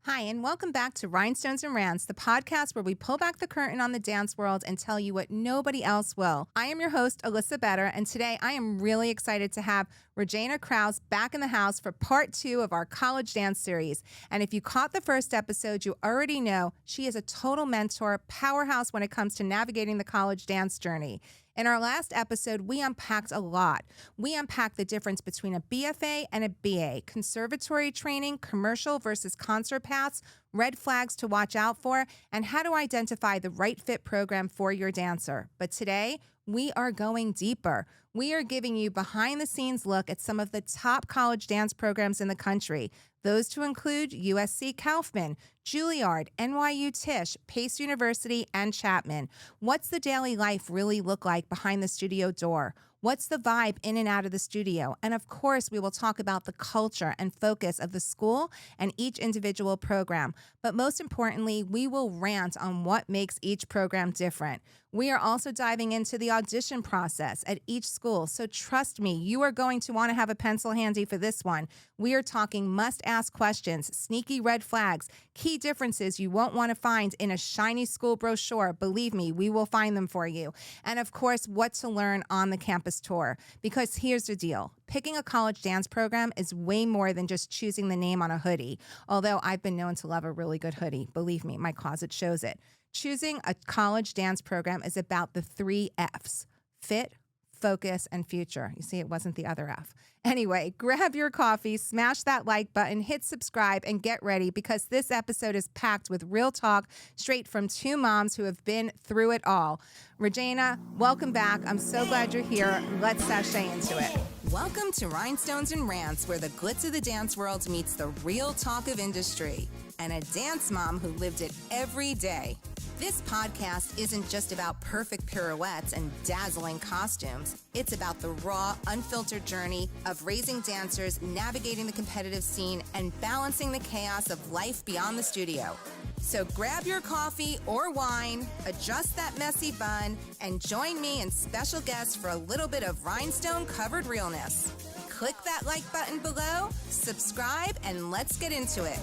Hi, and welcome back to Rhinestones and Rants, the podcast where we pull back the curtain on the dance world and tell you what nobody else will. I am your host, Alyssa Better, and today I am really excited to have Regina Krause back in the house for part 2 of our college dance series. And if you caught the first episode, you already know she is a total mentor, powerhouse when it comes to navigating the college dance journey. In our last episode, we unpacked a lot. We unpacked the difference between a B.F.A. and a B.A., conservatory training, commercial versus concert paths, red flags to watch out for, and how to identify the right fit program for your dancer. But today, we are going deeper. We are giving you behind-the-scenes look at some of the top college dance programs in the country. Those to include USC Kaufman, Juilliard, NYU Tisch, Pace University, and Chapman. What's the daily life really look like behind the studio door? What's the vibe in and out of the studio? And of course, we will talk about the culture and focus of the school and each individual program. But most importantly, we will rant on what makes each program different. We are also diving into the audition process at each school. So trust me, you are going to want to have a pencil handy for this one. We are talking must-ask questions, sneaky red flags, key differences you won't want to find in a shiny school brochure. Believe me, we will find them for you. And of course, what to learn on the campus tour. Because here's the deal. Picking a college dance program is way more than just choosing the name on a hoodie. Although I've been known to love a really good hoodie. Believe me, my closet shows it. Choosing a college dance program is about the 3 F's: fit, focus, and future. You see, it wasn't the other F. Anyway, grab your coffee, smash that like button, hit subscribe, and get ready because this episode is packed with real talk straight from 2 moms who have been through it all. Regina, welcome back. I'm so glad you're here. Let's sashay into it. Welcome to Rhinestones and Rants, where the glitz of the dance world meets the real talk of industry and a dance mom who lived it every day. This podcast isn't just about perfect pirouettes and dazzling costumes. It's about the raw, unfiltered journey of raising dancers, navigating the competitive scene, and balancing the chaos of life beyond the studio. So grab your coffee or wine, adjust that messy bun, and join me and special guests for a little bit of rhinestone-covered realness. Click that like button below, subscribe, and let's get into it.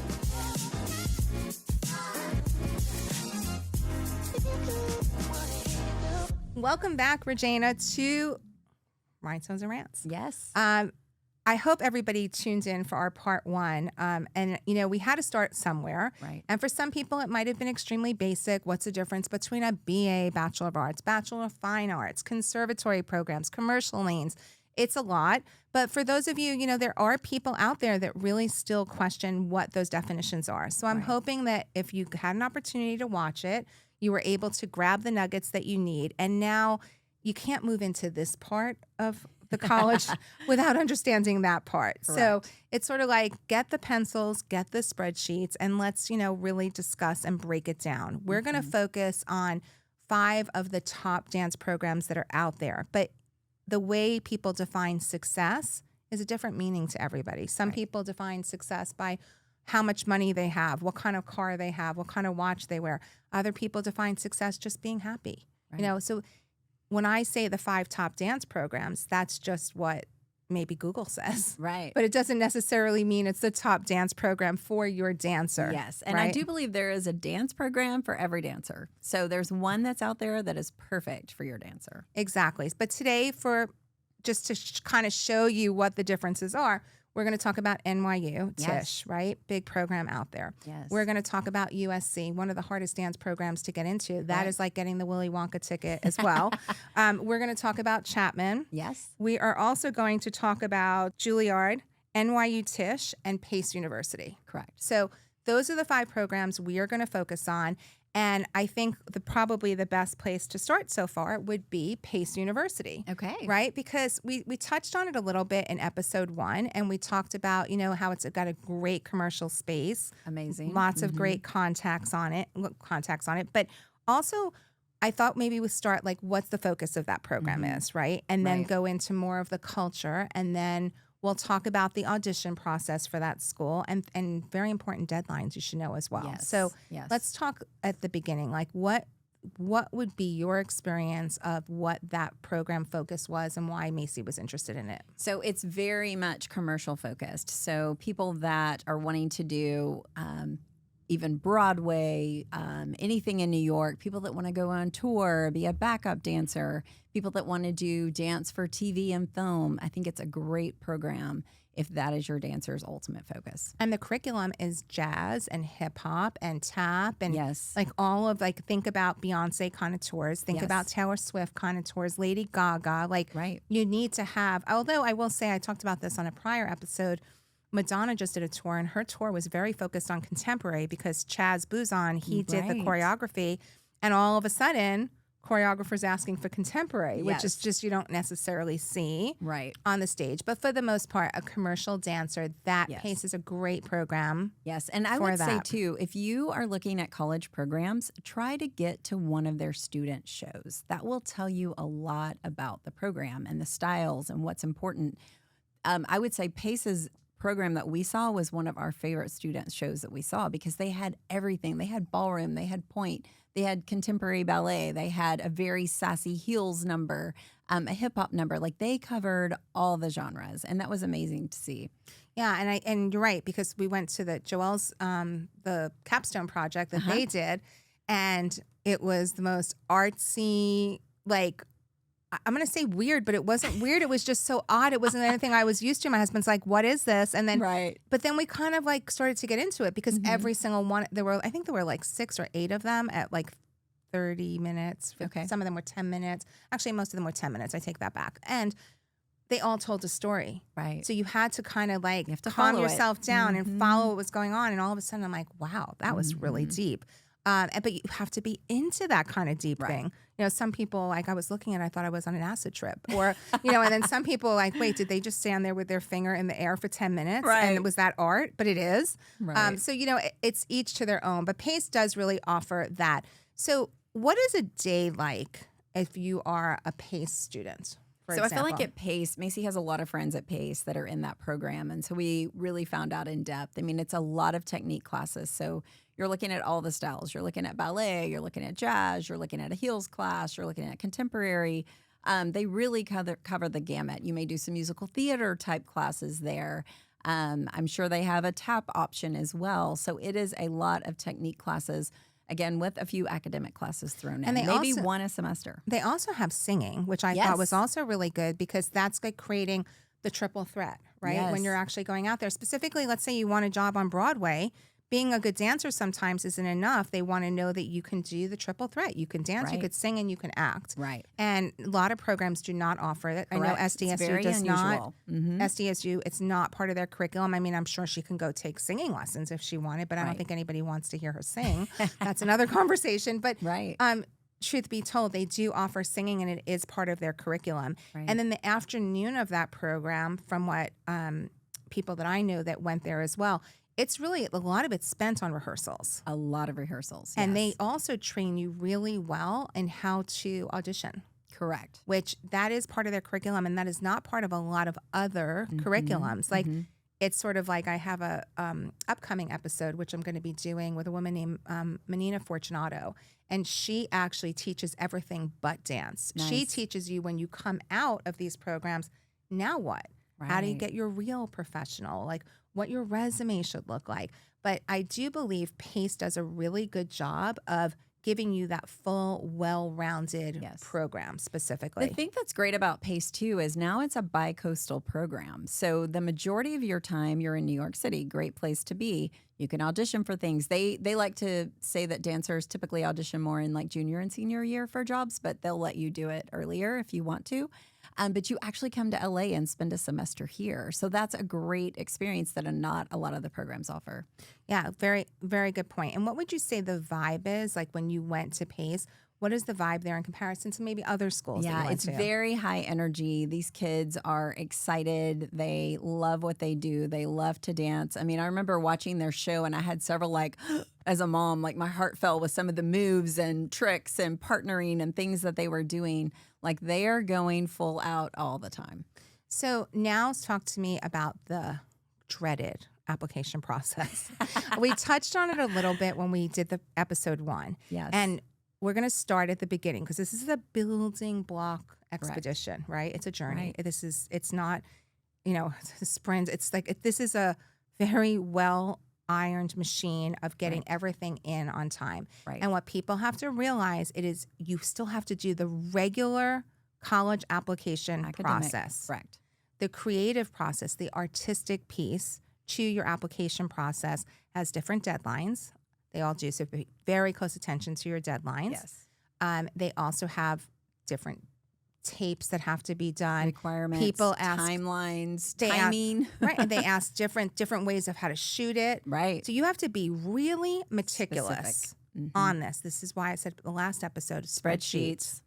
Welcome back, Regina, to Rhinestones and Rants. Yes. I hope everybody tuned in for our part 1. And, you know, we had to start somewhere. Right. And for some people, it might have been extremely basic. What's the difference between a BA, Bachelor of Arts, Bachelor of Fine Arts, conservatory programs, commercial lanes? It's a lot. But for those of you, you know, there are people out there that really still question what those definitions are. So I'm hoping that if you had an opportunity to watch it, you were able to grab the nuggets that you need. And now you can't move into this part of the college without understanding that part. Correct. So it's sort of like get the pencils, get the spreadsheets, and let's, you know, really discuss and break it down. We're going to focus on 5 of the top dance programs that are out there. But the way people define success is a different meaning to everybody. Some people define success by how much money they have, what kind of car they have, what kind of watch they wear. Other people define success just being happy. You know, so when I say the 5 top dance programs, that's just what maybe Google says. Right. But it doesn't necessarily mean it's the top dance program for your dancer. Yes. And right? I do believe there is a dance program for every dancer. So there's one that's out there that is perfect for your dancer. Exactly. But today, for just to kind of show you what the differences are, we're going to talk about NYU Tisch, right? Big program out there. Yes. We're going to talk about USC, one of the hardest dance programs to get into. That is like getting the Willy Wonka ticket as well. We're going to talk about Chapman. Yes. We are also going to talk about Juilliard, NYU Tisch, and Pace University. Correct. So those are the 5 programs we are going to focus on. And I think probably the best place to start so far would be Pace University. Okay. Right? Because we touched on it a little bit in episode 1, and we talked about, you know, how it's got a great commercial space. Amazing. Lots of great contacts on it. But also, I thought maybe we start like what's the focus of that program is, right? And then go into more of the culture, and then we'll talk about the audition process for that school and very important deadlines you should know as well. Yes. So Yes. let's talk at the beginning, like what would be your experience of what that program focus was and why Macy was interested in it? So it's very much commercial focused. So people that are wanting to do even Broadway, anything in New York, people that want to go on tour, be a backup dancer, people that want to do dance for TV and film. I think it's a great program if that is your dancer's ultimate focus. And the curriculum is jazz and hip hop and tap and Yes. like all of like, think about Beyonce kind of tours, think Yes. about Taylor Swift kind of tours, Lady Gaga. Like Right. you need to have, although I will say I talked about this on a prior episode, Madonna just did a tour and her tour was very focused on contemporary because Chaz Bouzon, he did the Right. choreography and all of a sudden choreographers asking for contemporary, which is Yes. just you don't necessarily see Right. on the stage. But for the most part, a commercial dancer, that Yes. Pace is a great program. Yes. And I for would say, that. too, if you are looking at college programs, try to get to one of their student shows. That will tell you a lot about the program and the styles and what's important. I would say Pace's program that we saw was one of our favorite student shows that we saw because they had everything. They had ballroom, they had point, they had contemporary ballet, they had a very sassy heels number, a hip hop number. Like they covered all the genres, and that was amazing to see. Yeah, and you're right because we went to the Joelle's the capstone project that they did, and it was the most artsy, like I'm gonna say weird, but it wasn't weird. It was just so odd. It wasn't anything I was used to. My husband's like, "What is this?" And then, Right. but then we kind of like started to get into it because every single one I think there were like 6 or 8 of them at like 30 minutes. Okay. Some of them were 10 minutes. Actually, most of them were 10 minutes. I take that back. And they all told a story. Right. So you had to kind of like You have to calm follow it. yourself down and follow what was going on. And all of a sudden, I'm like, wow, that was really deep. But you have to be into that kind of deep thing. You know, some people, like I was looking at, I thought I was on an acid trip. Or, you know, and then some people like, wait, did they just stand there with their finger in the air for 10 minutes? Right. And was that art? But it is. Right. So, you know, it's each to their own. But Pace does really offer that. So what is a day like if you are a Pace student? So I feel like at Pace, Macy has a lot of friends at Pace that are in that program. And so we really found out in depth. I mean, it's a lot of technique classes. So you're looking at all the styles. You're looking at ballet, you're looking at jazz, you're looking at a heels class, you're looking at contemporary. They really cover the gamut. You may do some musical theater type classes there. I'm sure they have a tap option as well. So it is a lot of technique classes. Again, with a few academic classes thrown in, And they maybe also- one a semester. They also have singing, which I thought was also really good because that's like creating the triple threat, right? Yes. When you're actually going out there. Specifically, let's say you want a job on Broadway. Being a good dancer sometimes isn't enough. They want to know that you can do the triple threat. You can dance, you Right. could sing, and you can act. Right. And a lot of programs do not offer that. I know Correct. It's SDSU very does not. unusual. Mhm. SDSU, it's not part of their curriculum. I mean, I'm sure she can go take singing lessons if she wanted, but I don't Right. think anybody wants to hear her sing. That's another conversation. But Right. truth be told, they do offer singing and it is part of their curriculum. Right. And then the afternoon of that program, from what people that I know that went there as well, it's really a lot of it's spent on rehearsals. A lot of rehearsals. And they yes. also train you really well in how to audition, Correct. which that is part of their curriculum. And that is not part of a lot of other curriculums. Like it's sort of like I have a upcoming episode, which I'm going to be doing with a woman named Menina Fortunato. And she actually teaches everything but dance. She Nice. teaches you when you come out of these programs, now what? How do you Right. get your real professional? Like what your resume should look like. But I do believe Pace does a really good job of giving you that full, well-rounded Yes. program specifically. The thing that's great about PACE too is now it's a bi-coastal program. So the majority of your time you're in New York City, great place to be. You can audition for things. They like to say that dancers typically audition more in like junior and senior year for jobs, but they'll let you do it earlier if you want to. But you actually come to LA and spend a semester here. So that's a great experience that not a lot of the programs offer. Yeah, very, very good point. And what would you say the vibe is like when you went to Pace? What is the vibe there in comparison to maybe other schools? that you Yeah, went it's to? very high energy. These kids are excited. They love what they do. They love to dance. I mean, I remember watching their show and I had several like, as a mom, like my heart fell with some of the moves and tricks and partnering and things that they were doing. Like they are going full out all the time. So now talk to me about the dreaded application process. We touched on it a little bit when we did the episode 1. Yes. And we're going to start at the beginning because this is a building block expedition, right? It's a journey. Right. It's not, a sprint. It's like, this is a very well ironed machine of getting everything in on time. Right. And what people have to realize it is you still have to do the regular college application Academic, process. correct. The creative process, the artistic piece to your application process has different deadlines. They all do, so pay very close attention to your deadlines. Yes. They also have different tapes that have to be done. Requirements, People ask timelines, they ask- timing. right? And they ask different ways of how to shoot it. Right. So you have to be really meticulous Specific. Mhm. on this. This is why I said the last episode, spreadsheets.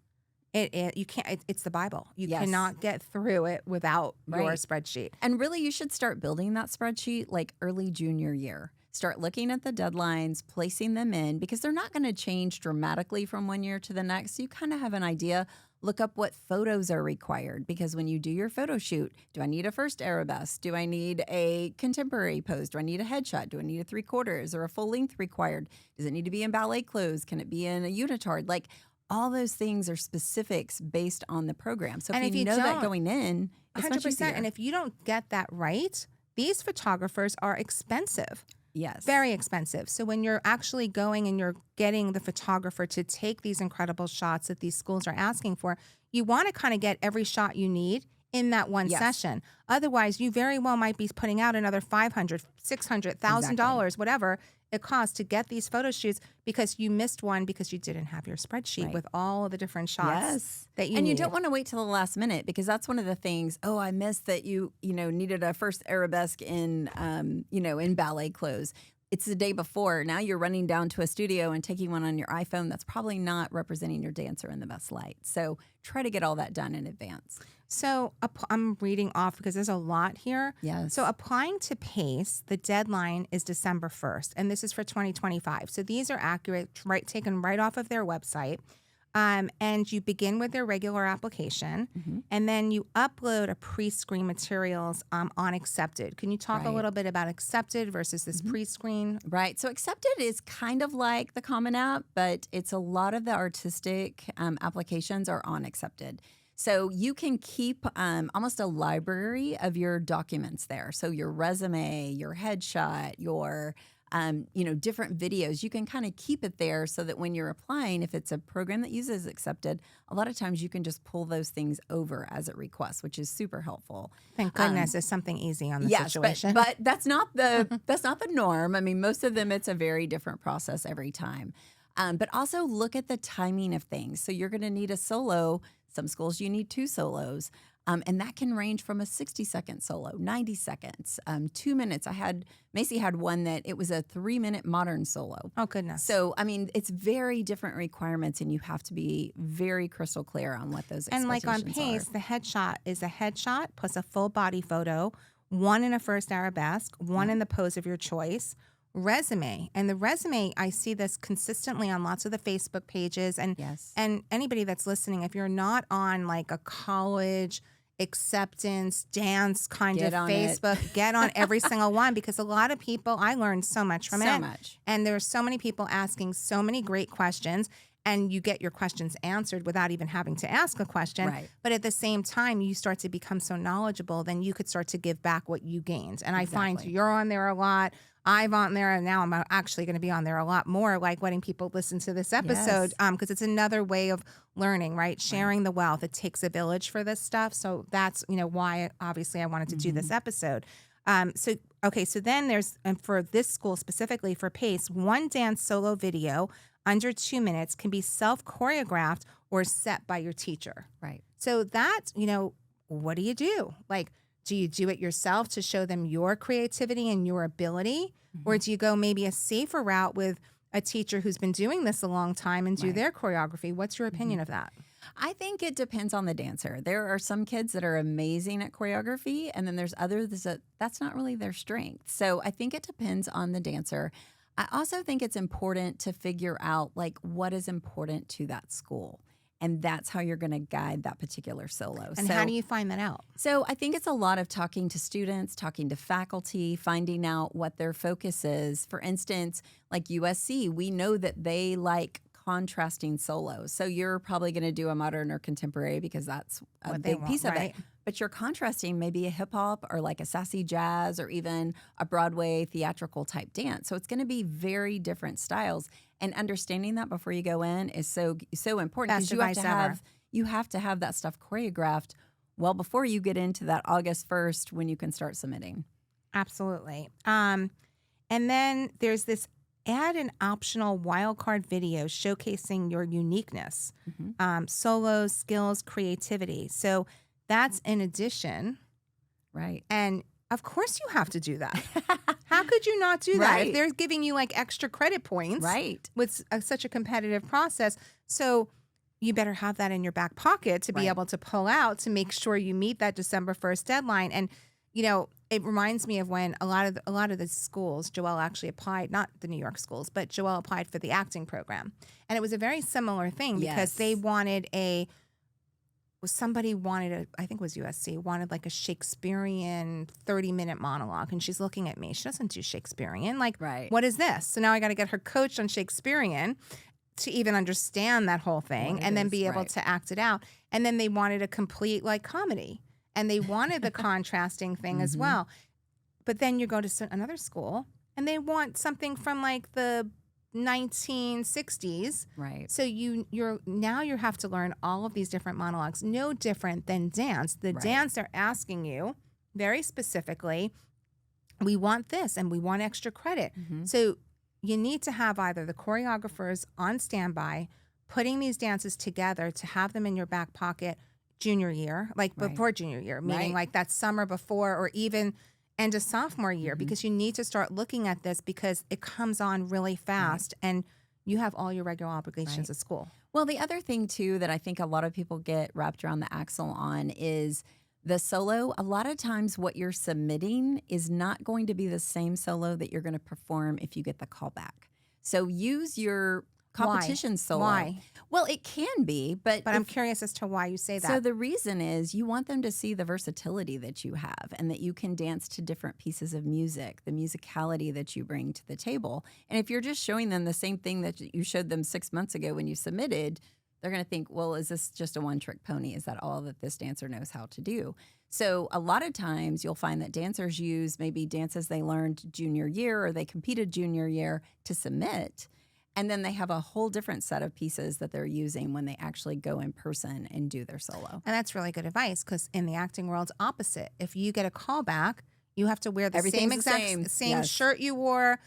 You can't. It's the Bible. You Yes. cannot get through it without your Right. spreadsheet. And really, you should start building that spreadsheet like early junior year. Start looking at the deadlines, placing them in, because they're not going to change dramatically from one year to the next. So you kind of have an idea. Look up what photos are required, because when you do your photo shoot, do I need a first arabesque? Do I need a contemporary pose? Do I need a headshot? Do I need a 3/4 or a full length required? Does it need to be in ballet clothes? Can it be in a unitard? Like, all those things are specifics based on the program. So And if you know that going in, it's much 100%. easier. And if you don't get that right, these photographers are expensive. Yes. Very expensive. So when you're actually going and you're getting the photographer to take these incredible shots that these schools are asking for, you want to kind of get every shot you need in that one Yes. session. Otherwise, you very well might be putting out another $500, $600, $1,000, whatever it costs to get these photo shoots because you missed one because you didn't have your spreadsheet Right. with all of the different shots Yes. that you And you needed. don't want to wait till the last minute, because that's one of the things. Oh, I missed that you needed a first arabesque in in ballet clothes. It's the day before. Now you're running down to a studio and taking one on your iPhone. That's probably not representing your dancer in the best light. So try to get all that done in advance. So I'm reading off because there's a lot here. Yes. So applying to PACE, the deadline is December 1st, and this is for 2025. So these are accurate, right, taken right off of their website. And you begin with their regular application, and then you upload a pre-screen materials on Accepted. Can you talk a Right. little bit about Accepted versus this pre-screen? Right. So Accepted is kind of like the Common App, but it's a lot of the artistic applications are on Accepted. So you can keep almost a library of your documents there. So your resume, your headshot, your different videos, you can kind of keep it there so that when you're applying, if it's a program that uses Accepted, a lot of times you can just pull those things over as it requests, which is super helpful. Thank goodness there's something easy on the Yes, situation. but that's not the norm. I mean, most of them, it's a very different process every time. But also look at the timing of things. So you're going to need a solo. Some schools you need 2 solos. And that can range from a 60-second solo, 90 seconds, 2 minutes. Macy had one that it was a 3-minute modern solo. Oh, goodness. So, I mean, it's very different requirements, and you have to be very crystal clear on what those And like on expectations PACE, the headshot is a headshot plus a full body photo, one in a first arabesque, one in the pose of your choice, resume. And the resume, I see this consistently on lots of the Facebook pages. And Yes. and anybody that's listening, if you're not on like a college acceptance dance kind Get of on it. Facebook, get on every single one, because a lot of people, I learned so much from it. So much. And there's so many people asking so many great questions, and you get your questions answered without even having to ask a question. Right. But at the same time, you start to become so knowledgeable, then you could start to give back what you gained. And I find Exactly. you're on there a lot. I'm on there, and now I'm actually going to be on there a lot more, like letting people listen to this episode, because it's another way of learning, right? Sharing the wealth. It takes a village for this stuff. So that's, why obviously I wanted to do this episode. So then there's, and for this school specifically for PACE, one dance solo video under 2 minutes can be self-choreographed or set by your teacher. Right. So that's, what do you do? Like, do you do it yourself to show them your creativity and your ability? Or do you go maybe a safer route with a teacher who's been doing this a long time and do Right. their choreography? What's your opinion of that? I think it depends on the dancer. There are some kids that are amazing at choreography, and then there's others that's not really their strength. So I think it depends on the dancer. I also think it's important to figure out like what is important to that school. And that's how you're going to guide that particular solo. And how do you find that out? So I think it's a lot of talking to students, talking to faculty, finding out what their focus is. For instance, like USC, we know that they like contrasting solos. So you're probably going to do a modern or contemporary because that's a What they big want, piece of right? it. But you're contrasting maybe a hip hop or like a sassy jazz or even a Broadway theatrical type dance. So it's going to be very different styles. And understanding that before you go in is so important Best because advice ever. you have to have that stuff choreographed well before you get into that August 1st when you can start submitting. Absolutely. And then there's this add an optional wildcard video showcasing your uniqueness, solos, skills, creativity. So that's in addition. Right. And of course you have to do that. How could you not do that if Right. they're giving you like extra credit points Right. with such a competitive process? So you better have that in your back pocket to be Right. able to pull out to make sure you meet that December 1st deadline. And you know, it reminds me of when a lot of the schools, Joelle actually applied, not the New York schools, but Joelle applied for the acting program. And it was a very similar thing because they Yes. wanted somebody wanted I think it was USC, wanted like a Shakespearean 30-minute monologue. And she's looking at me. She doesn't do Shakespearean. Like, Right. what is this? So now I got to get her coached on Shakespearean to even understand that whole thing What it and then is, be able right. to act it out. And then they wanted a complete like comedy. And they wanted the contrasting thing as well. But then you go to another school and they want something from like the 1960s. Right. So you have to learn all of these different monologues, no different than dance. The Right. dance they're asking you very specifically, we want this and we want extra credit. So you need to have either the choreographers on standby, putting these dances together to have them in your back pocket junior year, like Right. before junior year, meaning Right. like that summer before or even end of sophomore year, because you need to start looking at this because it comes on really fast and you have all your regular obligations Right. at school. Well, the other thing too that I think a lot of people get wrapped around the axle on is the solo. A lot of times what you're submitting is not going to be the same solo that you're going to perform if you get the callback. So use your competition solo. Why? Well, it can be, but But I'm curious as to why you say that. so the reason is you want them to see the versatility that you have and that you can dance to different pieces of music, the musicality that you bring to the table. And if you're just showing them the same thing that you showed them 6 months ago when you submitted, they're going to think, well, is this just a one-trick pony? Is that all that this dancer knows how to do? So a lot of times you'll find that dancers use maybe dances they learned junior year or they competed junior year to submit. And then they have a whole different set of pieces that they're using when they actually go in person and do their solo. And that's really good advice because in the acting world, it's opposite. If you get a callback, you have to wear the Everything's same the exact same Yes. shirt you wore.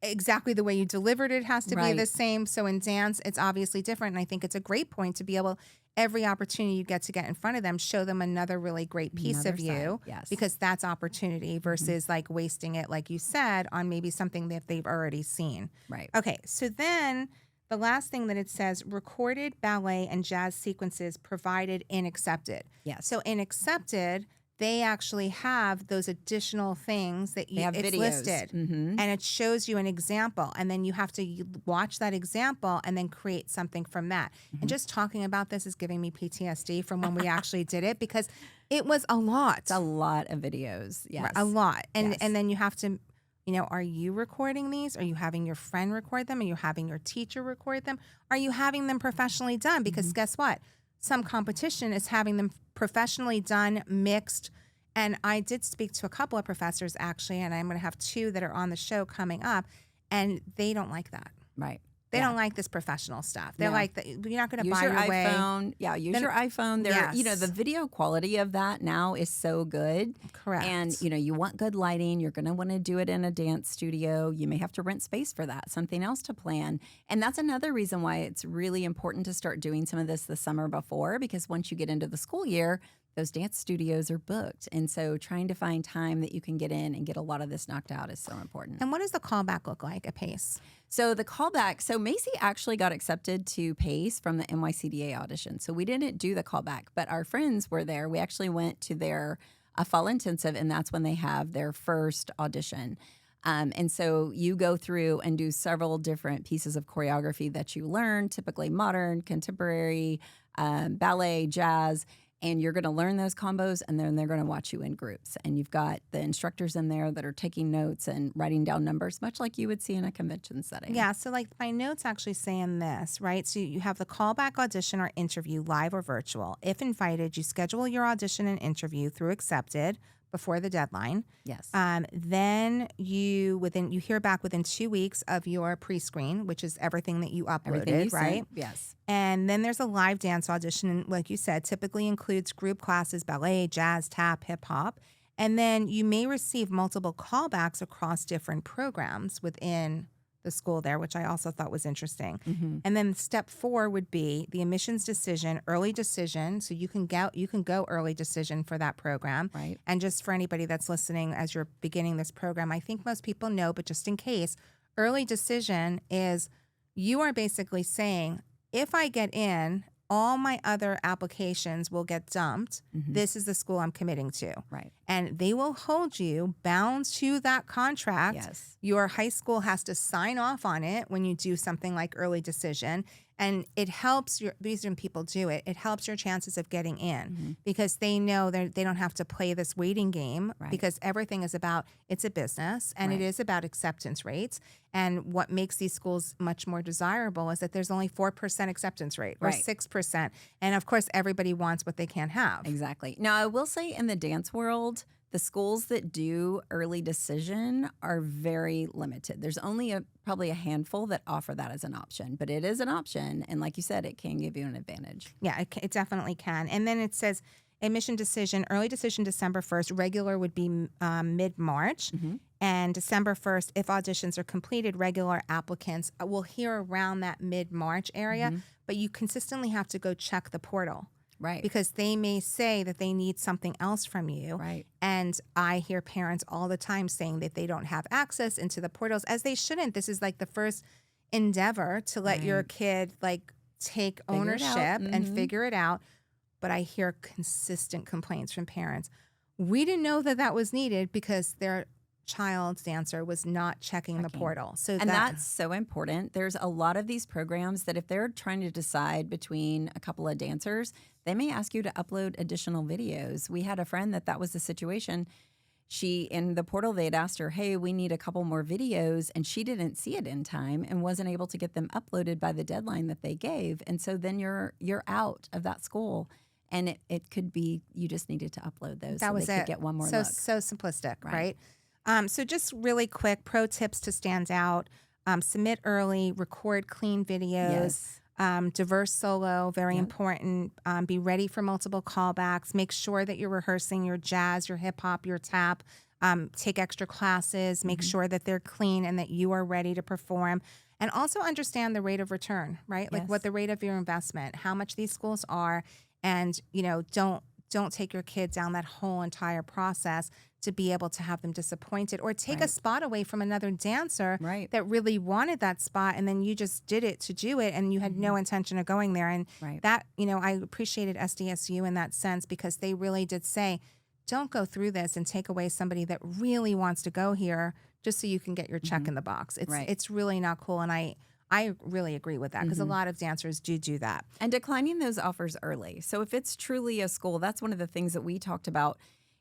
Exactly the way you delivered it has to be Right. the same. So in dance, it's obviously different. And I think it's a great point to be able, every opportunity you get to get in front of them, show them another really great piece Another of you. side, yes. Because that's opportunity versus like wasting it, like you said, on maybe something that they've already seen. Right. Okay, so then the last thing that it says, recorded ballet and jazz sequences provided in accepted. Yes. So in accepted, they actually have those additional things that They have it's videos. listed. Mhm. And it shows you an example. And then you have to watch that example and then create something from that. And just talking about this is giving me PTSD from when we actually did it because it was a lot. It's a lot of videos. Yes. A lot. And Yes. and then you have to, are you recording these? Are you having your friend record them? Are you having your teacher record them? Are you having them professionally done? Because guess what? Some competition is having them professionally done, mixed. And I did speak to a couple of professors actually, and I'm going to have two that are on the show coming up, and they don't like that. Right. They Yeah. don't like this professional stuff. They're No. like, you're not going to Use buy your your way. iPhone. Yeah, use Then- your iPhone. There, Yes. the video quality of that now is so good. Correct. And you want good lighting. You're going to want to do it in a dance studio. You may have to rent space for that. Something else to plan. And that's another reason why it's really important to start doing some of this the summer before, because once you get into the school year, those dance studios are booked. And so trying to find time that you can get in and get a lot of this knocked out is so important. And what does the callback look like at Pace? So the callback, Macy actually got accepted to Pace from the NYCDA audition. So we didn't do the callback, but our friends were there. We actually went to their fall intensive, and that's when they have their first audition. And so you go through and do several different pieces of choreography that you learn, typically modern, contemporary, ballet, jazz. and you're going to learn those combos, and then they're going to watch you in groups. And you've got the instructors in there that are taking notes and writing down numbers, much like you would see in a convention setting. Yeah, so like my notes actually saying this, right? So you have the callback audition or interview, live or virtual. If invited, you schedule your audition and interview through accepted before the deadline. Yes. Then you hear back within 2 weeks of your pre-screen, which is everything that you uploaded, Everything you right? sent, yes. And then there's a live dance audition, and like you said, typically includes group classes, ballet, jazz, tap, hip hop. And then you may receive multiple callbacks across different programs within the school there, which I also thought was interesting. Mm-hmm. And then step 4 would be the admissions decision, early decision. So you can go early decision for that program. Right. And just for anybody that's listening as you're beginning this program, I think most people know, but just in case, early decision is you are basically saying, if I get in, all my other applications will get dumped. Mm-hmm. This is the school I'm committing to. Right. And they will hold you bound to that contract. Yes. Your high school has to sign off on it when you do something like early decision. And it helps the reason people do it, it helps your chances of getting in because they know they don't have to play this waiting game because everything is about, it's a business and it is about acceptance rates. And what makes these schools much more desirable is that there's only 4% acceptance rate or 6%. And of course, everybody wants what they can't have. Exactly. Now, I will say in the dance world, the schools that do early decision are very limited. There's only probably a handful that offer that as an option, but it is an option. And like you said, it can give you an advantage. Yeah, it definitely can. And then it says admission decision, early decision December 1st, regular would be mid-March. And December 1st, if auditions are completed, regular applicants will hear around that mid-March area, but you consistently have to go check the portal. Right. Because they may say that they need something else from you. Right. And I hear parents all the time saying that they don't have access into the portals, as they shouldn't. This is like the first endeavor to let your kid like take ownership and figure it out. But I hear consistent complaints from parents. We didn't know that that was needed because their child's dancer was not checking the portal. And that's so important. There's a lot of these programs that if they're trying to decide between a couple of dancers, they may ask you to upload additional videos. We had a friend that was the situation. She, in the portal, they had asked her, hey, we need a couple more videos, and she didn't see it in time and wasn't able to get them uploaded by the deadline that they gave. And so then you're out of that school. And it could be you just needed to upload those so they could get one more look. So simplistic, right? So just really quick pro tips to stand out. Submit early, record clean videos, diverse solo, very important. Be ready for multiple callbacks. Make sure that you're rehearsing your jazz, your hip hop, your tap. Take extra classes. Make sure that they're clean and that you are ready to perform. And also understand the rate of return, right? Like what the rate of your investment, how much these schools are. And, don't take your kid down that whole entire process to be able to have them disappointed or take a spot away from another dancer that really wanted that spot. And then you just did it to do it and you had no intention of going there. And that, I appreciated SDSU in that sense because they really did say, don't go through this and take away somebody that really wants to go here just so you can get your check in the box. It's really not cool. And I really agree with that because a lot of dancers do that. And declining those offers early. So if it's truly a school, that's one of the things that we talked about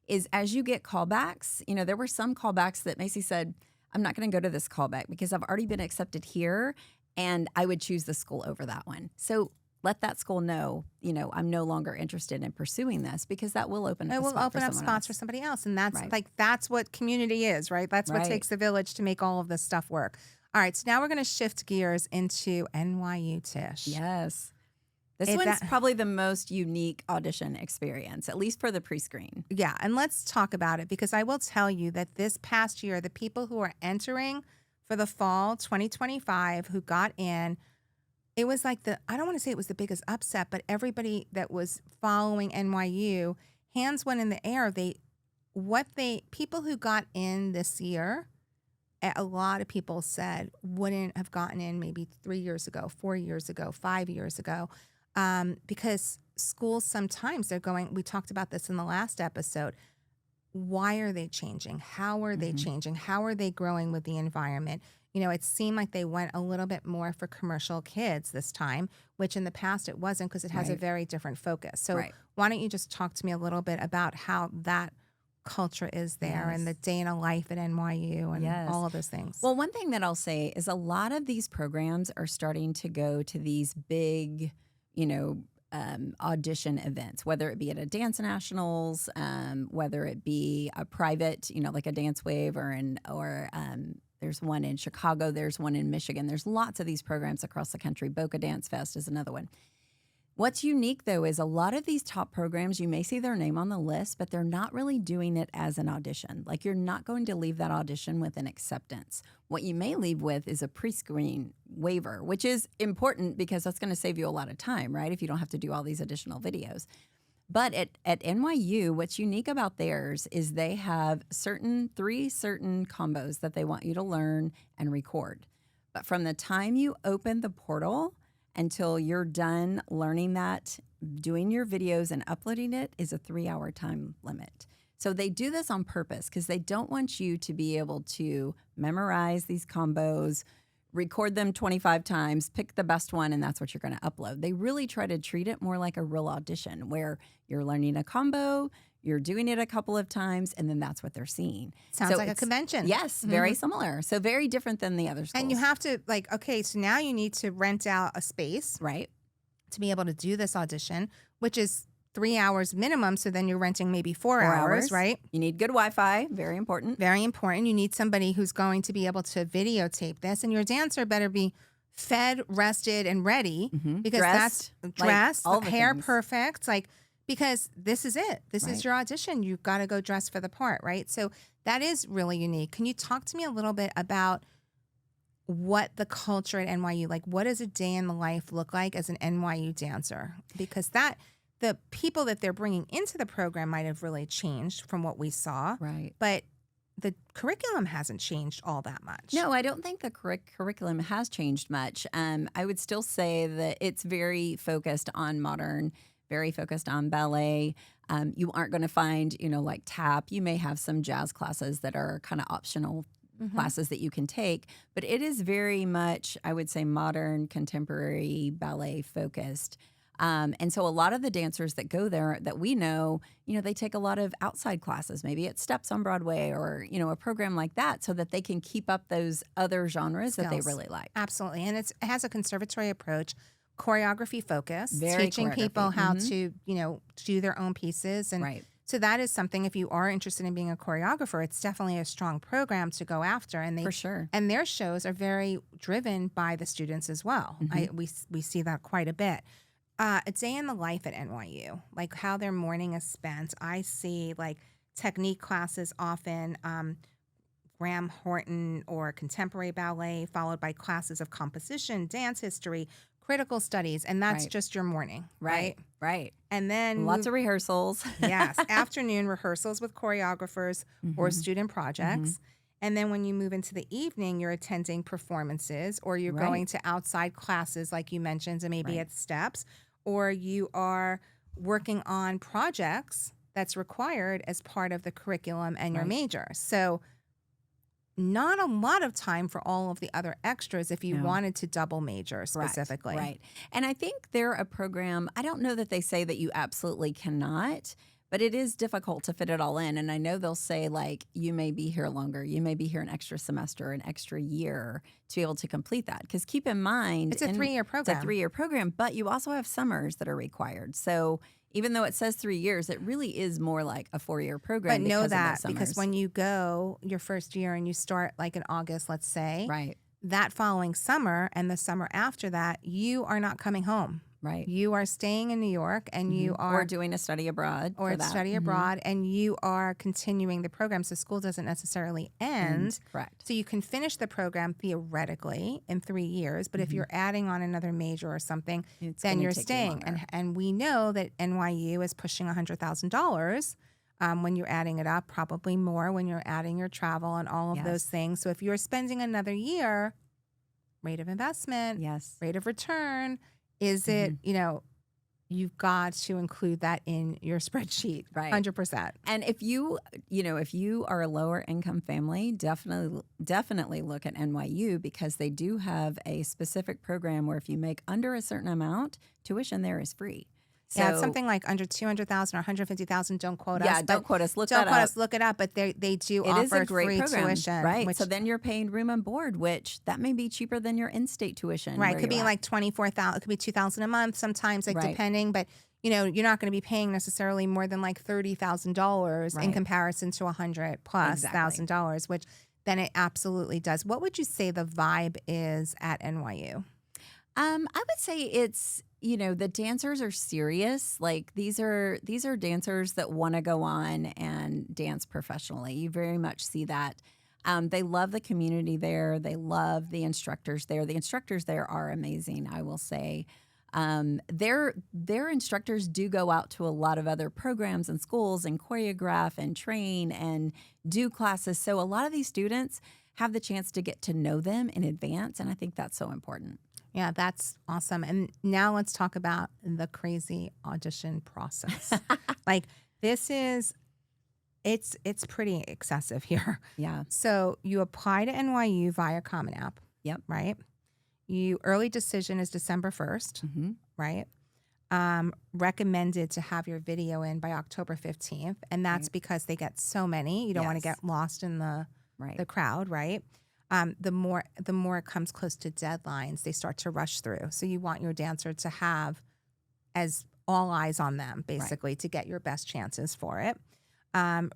is as you get callbacks, there were some callbacks that Macy said, I'm not going to go to this callback because I've already been accepted here and I would choose the school over that one. So let that school know, I'm no longer interested in pursuing this because that will open up spots for somebody else. And that's that's what community is, right? That's what takes the village to make all of this stuff work. All right, so now we're going to shift gears into NYU Tish. Yes. This one's probably the most unique audition experience, at least for the pre-screen. Yeah, and let's talk about it because I will tell you that this past year, the people who are entering for the fall 2025 who got in, it was like I don't want to say it was the biggest upset, but everybody that was following NYU, hands went in the air. People who got in this year, a lot of people said wouldn't have gotten in maybe 3 years ago, 4 years ago, 5 years ago, because schools sometimes they're going, we talked about this in the last episode, why are they changing? How are they changing? How are they growing with the environment? it seemed like they went a little bit more for commercial kids this time, which in the past it wasn't because it has a Right. very different focus. So Right. why don't you just talk to me a little bit about how that culture is there and the Yes. day in a life at NYU and Yes. all of those things? Well, one thing that I'll say is a lot of these programs are starting to go to these big, audition events, whether it be at a dance nationals, whether it be a private, like a Dance Wave there's one in Chicago, there's one in Michigan. There's lots of these programs across the country. Boca Dance Fest is another one. What's unique, though, is a lot of these top programs, you may see their name on the list, but they're not really doing it as an audition. Like, you're not going to leave that audition with an acceptance. What you may leave with is a pre-screen waiver, which is important because that's going to save you a lot of time, right? If you don't have to do all these additional videos. But at NYU, what's unique about theirs is they have three certain combos that they want you to learn and record. But from the time you open the portal until you're done learning that, doing your videos and uploading it is a 3-hour time limit. So they do this on purpose because they don't want you to be able to memorize these combos, record them 25 times, pick the best one, and that's what you're going to upload. They really try to treat it more like a real audition where you're learning a combo, you're doing it a couple of times, and then that's what they're seeing. Sounds like a convention. Yes, very similar. So very different than the other schools. And you have to so now you need to rent out a space right to be able to do this audition, which is 3 hours minimum. So then you're renting maybe 4 hours, right? You need good Wi-Fi, very important. Very important. You need somebody who's going to be able to videotape this, and your dancer better be fed, rested, and ready because Dressed, that's dressed, all the hair things. perfect, because this is it. This is Right. your audition. You've got to go dressed for the part, right? So that is really unique. Can you talk to me a little bit about what the culture at NYU, what does a day in the life look like as an NYU dancer? Because the people that they're bringing into the program might have really changed from what we saw, Right. but the curriculum hasn't changed all that much. No, I don't think the curriculum has changed much. I would still say that it's very focused on modern, very focused on ballet. You aren't going to find, like tap. You may have some jazz classes that are kind of optional classes that you can take, but it is very much, I would say, modern, contemporary ballet focused. And so a lot of the dancers that go there that we know, they take a lot of outside classes, maybe at Steps on Broadway or, a program like that so that they can keep up those other genres that they really like. Absolutely. And it has a conservatory approach, choreography focus, Very teaching people how to, do their own pieces. And Right. so that is something, if you are interested in being a choreographer, it's definitely a strong program to go after. And For sure. And their shows are very driven by the students as well. We see that quite a bit. A day in the life at NYU, how their morning is spent. I see technique classes often, Graham Horton or contemporary ballet, followed by classes of composition, dance history, critical studies, and that's Right. just your morning, Right. And then Lots of rehearsals. yes, afternoon rehearsals with choreographers or student projects. And then when you move into the evening, you're attending performances or you're Right. going to outside classes like you mentioned, and maybe Right. at Steps, or you are working on projects that's required as part of the curriculum and your Right. major. So not a lot of time for all of the other extras if you No. wanted to double major specifically. Right. And I think they're a program, I don't know that they say that you absolutely cannot, but it is difficult to fit it all in. And I know they'll say, you may be here longer. You may be here an extra semester, an extra year to be able to complete that. Because keep in mind, It's a 3-year program. It's a 3-year program, but you also have summers that are required. So even though it says 3 years, it really is more like a 4-year program. But know because of that those because summers. when you go your first year and you start in August, let's say, Right. that following summer and the summer after that, you are not coming home. Right. You are staying in New York and you are Or doing a study abroad. or for that. study abroad and you are continuing the program. So school doesn't necessarily end. Correct. So you can finish the program theoretically in 3 years, but if you're adding on another major or something, It's then gonna you're take you staying. longer. And we know that NYU is pushing $100,000 when you're adding it up, probably more when you're adding your travel and all of Yes. those things. So if you're spending another year, rate of investment, Yes. rate of return, is it, you've got to include that in your spreadsheet. Right. 100%. And if if you are a lower income family, definitely look at NYU, because they do have a specific program where if you make under a certain amount, tuition there is free. So, Yeah, it's something like under 200,000 or 150,000. Don't quote us. yeah, don't quote us. Look that up. Look it up. But they do It is offer a great free program, tuition, right? which So then you're paying room and board, which that may be cheaper than your in-state tuition. right, where could be you're at. like 24,000. It could be 2,000 a month. Sometimes, like Right. depending. But you're not going to be paying necessarily more than like $30,000 in Right. comparison to $100,000+, which then it absolutely does. What would you say the vibe is at NYU? I would say it's, the dancers are serious. Like these are dancers that want to go on and dance professionally. You very much see that. They love the community there. They love the instructors there. The instructors there are amazing, I will say. Their instructors do go out to a lot of other programs and schools and choreograph and train and do classes. So a lot of these students have the chance to get to know them in advance, and I think that's so important. Yeah, that's awesome. And now let's talk about the crazy audition process. Like it's pretty excessive here. Yeah. So you apply to NYU via Common App. Yep. Right. Early decision is December 1st. Mm-hmm. Right. Recommended to have your video in by October 15th. And that's Right. because they get so many. You don't want to Yes. get lost in the Right. crowd, right? The more it comes close to deadlines, they start to rush through. So you want your dancer to have as all eyes on them, basically, to get your best chances for it.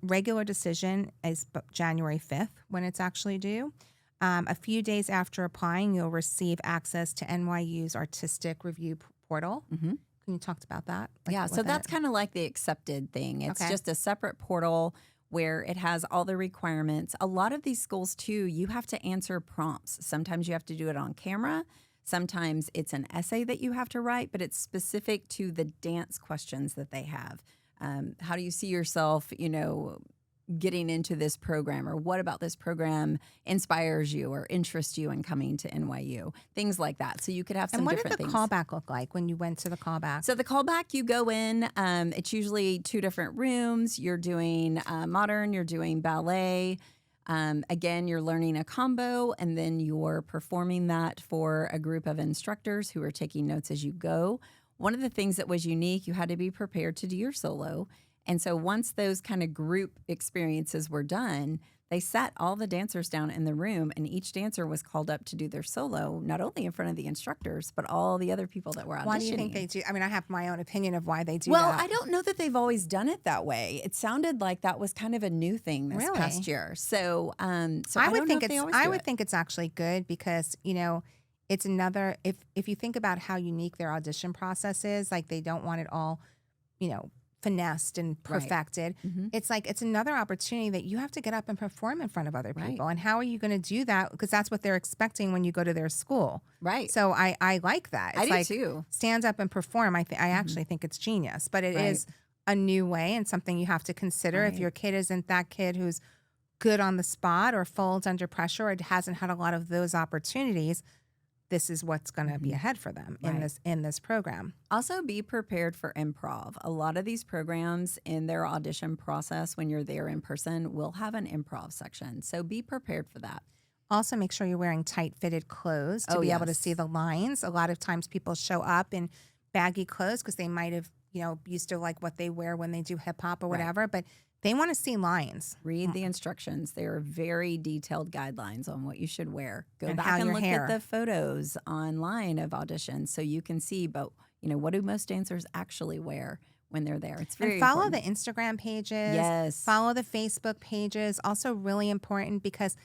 Regular decision is January 5th when it's actually due. A few days after applying, you'll receive access to NYU's artistic review portal. Mm-hmm. Can you talk about that? Like, Yeah, what so that's kind of like the accepted thing. It's Okay. just a separate portal where it has all the requirements. A lot of these schools, too, you have to answer prompts. Sometimes you have to do it on camera. Sometimes it's an essay that you have to write, but it's specific to the dance questions that they have. How do you see yourself, getting into this program, or what about this program inspires you or interests you in coming to NYU? Things like that. So you could have some And what did different the things. callback look like when you went to the callback? So the callback, you go in, it's usually 2 different rooms. You're doing modern, you're doing ballet. Again, you're learning a combo, and then you're performing that for a group of instructors who are taking notes as you go. One of the things that was unique, you had to be prepared to do your solo. And so once those kind of group experiences were done, they sat all the dancers down in the room, and each dancer was called up to do their solo, not only in front of the instructors, but all the other people that were auditioning. Why do you think they do? I mean, I have my own opinion of why they do Well, that. I don't know that they've always done it that way. It sounded like that was kind of a new thing this Really? past year. So, I would don't think know if they it's always I do would it. think it's actually good because it's another if you think about how unique their audition process is, like they don't want it all finessed and Right. perfected. Mhm. It's like it's another opportunity that you have to get up and perform in front of other Right. people. And how are you going to do that? Because that's what they're expecting when you go to their school. Right. So I like that. It's I do like too. stand up and perform. I actually think it's genius, but it Right. is a new way and something you have to consider if Right. your kid isn't that kid who's good on the spot or folds under pressure or hasn't had a lot of those opportunities. This is what's going to be ahead for them Right. in this program. Also, be prepared for improv. A lot of these programs in their audition process, when you're there in person, will have an improv section. So be prepared for that. Also, make sure you're wearing tight fitted clothes to be able to yes. see the lines. A lot of times people show up in baggy clothes because they might have, used to like what they wear when they do hip hop or Right. whatever, but they want to see lines. Read the instructions. There are very detailed guidelines on what you should wear. Go And back how and your look hair. at the photos online of auditions so you can see, but what do most dancers actually wear when they're there? It's very And follow important. the Instagram pages. Yes. Follow the Facebook pages. Also really important because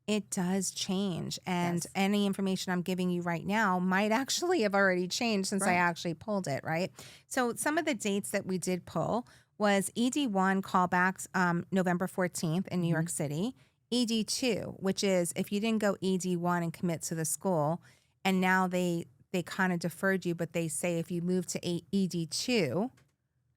it does change. And Yes. any information I'm giving you right now might actually have already changed since I Right. actually pulled it, right? So some of the dates that we did pull was ED1 callbacks November 14th in New York City. ED2, which is if you didn't go ED1 and commit to the school, and now they kind of deferred you, but they say if you move to ED2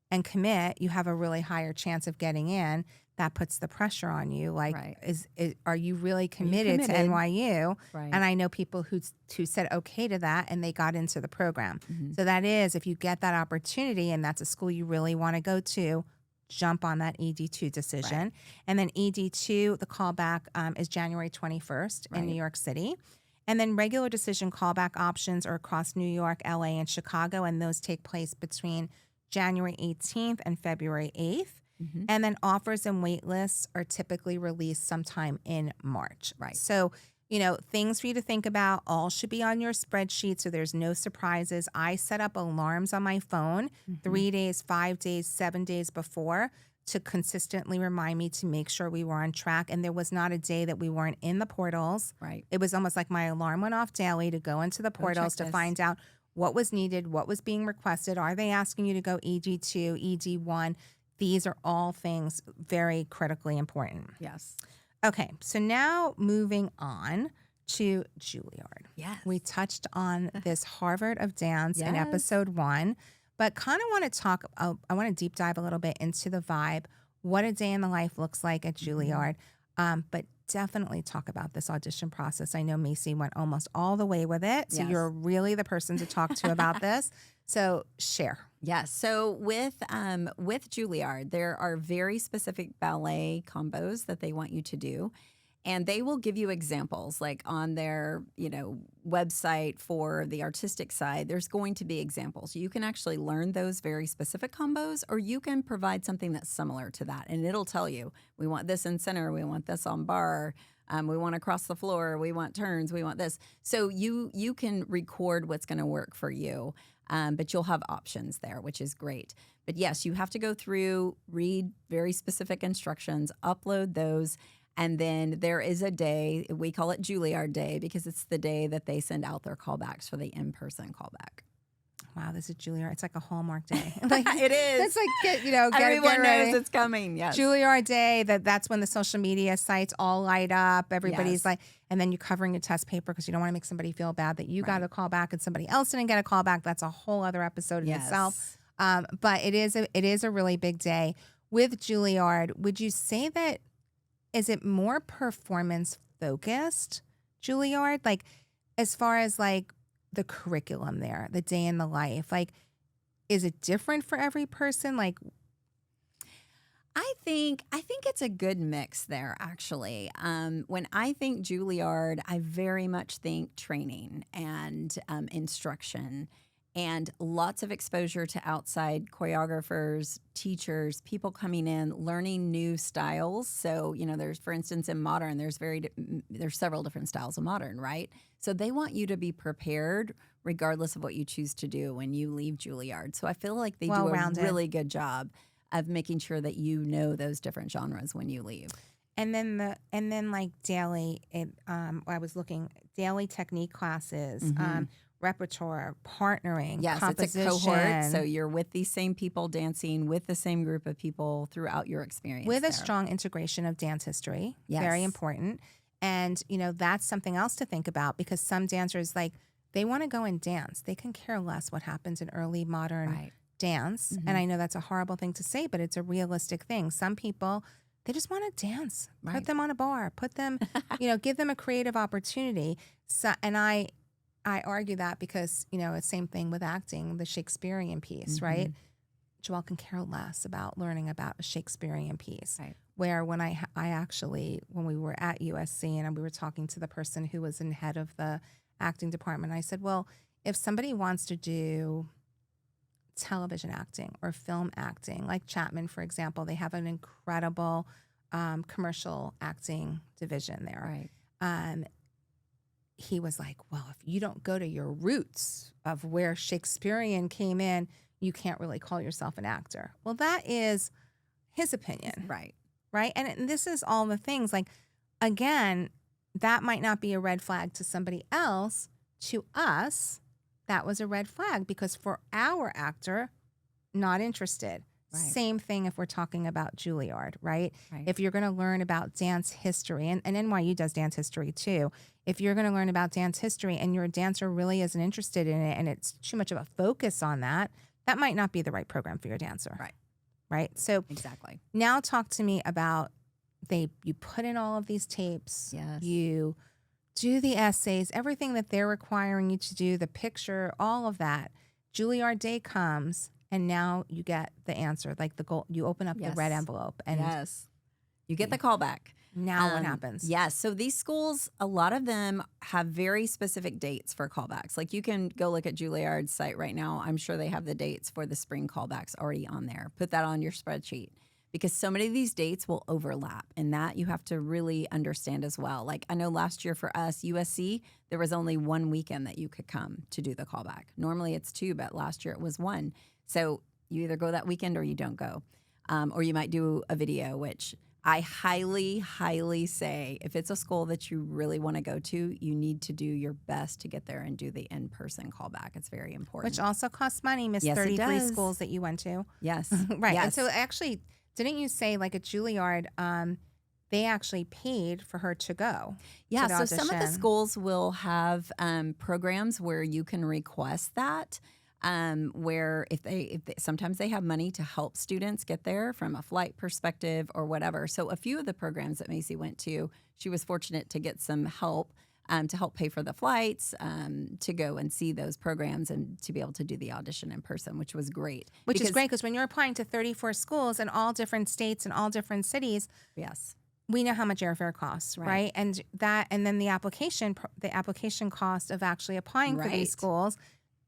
and commit, you have a really higher chance of getting in. that puts the pressure on you. Like, Right. are you really committed to committed? NYU? Right. And I know people who said okay to that and they got into the program. Mm-hmm. So that is, if you get that opportunity and that's a school you really want to go to, jump on that ED2 decision. Right. And then ED2, the callback is January 21st in New Right. York City. And then regular decision callback options are across New York, LA, and Chicago, and those take place between January 18th and February 8th. Mm-hmm. And then offers and wait lists are typically released sometime in March. Right. So, things for you to think about all should be on your spreadsheet so there's no surprises. I set up alarms on my phone 3 days, 5 days, 7 days before to consistently remind me to make sure we were on track. And there was not a day that we weren't in the portals. Right. It was almost like my alarm went off daily to go into the portals to find out what was needed, what was being requested. Are they asking you to go ED2, ED1? These are all things very critically important. Yes. Okay, so now moving on to Juilliard. Yes. We touched on this Harvard of Dance in Yes. episode 1, but kind of want to talk, I want to deep dive a little bit into the vibe, what a day in the life looks like at Juilliard, but definitely talk about this audition process. I know Macy went almost all the way with it, so Yes. you're really the person to talk to about this. So share. Yes. So with Juilliard, there are very specific ballet combos that they want you to do. And they will give you examples, like on their, website for the artistic side, there's going to be examples. You can actually learn those very specific combos, or you can provide something that's similar to that. And it'll tell you, we want this in center, we want this on bar, we want across the floor, we want turns, we want this. So you can record what's going to work for you, but you'll have options there, which is great. But yes, you have to go through, read very specific instructions, upload those. And then there is a day, we call it Juilliard Day because it's the day that they send out their callbacks for the in-person callback. Wow, this is Juilliard. It's like a Hallmark day. Like, it is. It's like, Everyone get ready. knows it's coming. Yes. Juilliard Day, that's when the social media sites all light up. Everybody's Yes. like, and then you're covering your test paper because you don't want to make somebody feel bad that you Right. got a call back and somebody else didn't get a call back. That's a whole other episode in itself. But it is a really big day. With Juilliard, would you say that, is it more performance focused, Juilliard? Like, as far as like the curriculum there, the day in the life, like, is it different for every person? Like, I think it's a good mix there, actually. When I think Juilliard, I very much think training and instruction and lots of exposure to outside choreographers, teachers, people coming in, learning new styles. So, there's, for instance, in modern, there's several different styles of modern, right? So they want you to be prepared regardless of what you choose to do when you leave Juilliard. So I feel like they do a Well-rounded. really good job of making sure that you know those different genres when you leave. and then like daily, I was looking, daily technique classes, repertoire, partnering, Yes, composition. it's a cohort. So you're with these same people dancing with the same group of people throughout your experience. with a there. strong integration of dance history. Yes. Very important. And, that's something else to think about because some dancers, like, they want to go and dance. They can care less what happens in early modern Right. dance. And I know that's a horrible thing to say, but it's a realistic thing. Some people, they just want to dance. Put Right. them on a bar. Put them, give them a creative opportunity. So, and I argue that because, it's same thing with acting, the Shakespearean piece, right? Joelle can care less about learning about a Shakespearean piece. Right. Where when I actually, when we were at USC and we were talking to the person who was in head of the acting department, I said, well, if somebody wants to do television acting or film acting, like Chapman, for example, they have an incredible commercial acting division there. Right. He was like, well, if you don't go to your roots of where Shakespearean came in, you can't really call yourself an actor. Well, that is his opinion. Right. Right. And this is all the things like, again, that might not be a red flag to somebody else. To us, that was a red flag because for our actor, not interested. Right. Same thing if we're talking about Juilliard, right? Right. If you're going to learn about dance history, and NYU does dance history too. If you're going to learn about dance history and your dancer really isn't interested in it and it's too much of a focus on that, that might not be the right program for your dancer. Right. Right. So Exactly. now talk to me about you put in all of these tapes. Yes. You do the essays, everything that they're requiring you to do, the picture, all of that. Juilliard Day comes, and now you get the answer. Like the goal, you open up the red envelope, and yes, you get the callback. now what happens? Yes. So these schools, a lot of them have very specific dates for callbacks. Like you can go look at Juilliard's site right now. I'm sure they have the dates for the spring callbacks already on there. Put that on your spreadsheet because so many of these dates will overlap, and that you have to really understand as well. Like I know last year for us, USC, there was only one weekend that you could come to do the callback. Normally it's 2, but last year it was 1. So you either go that weekend or you don't go. Or you might do a video, which I highly, highly say if it's a school that you really want to go to, you need to do your best to get there and do the in-person callback. It's very important. Which also costs money, Miss Yes, it 33 does. schools that you went to. Yes. Right. Yes. And so actually, didn't you say like at Juilliard, they actually paid for her to go? Yeah. To the So some of the audition? schools will have programs where you can request that. Where if they sometimes they have money to help students get there from a flight perspective or whatever. So a few of the programs that Macy went to, she was fortunate to get some help to help pay for the flights to go and see those programs and to be able to do the audition in person, which was great. Which is great because when you're applying to 34 schools in all different states and all different cities, Yes. we know how much airfare costs, right? And then the application cost of actually applying for Right. these schools,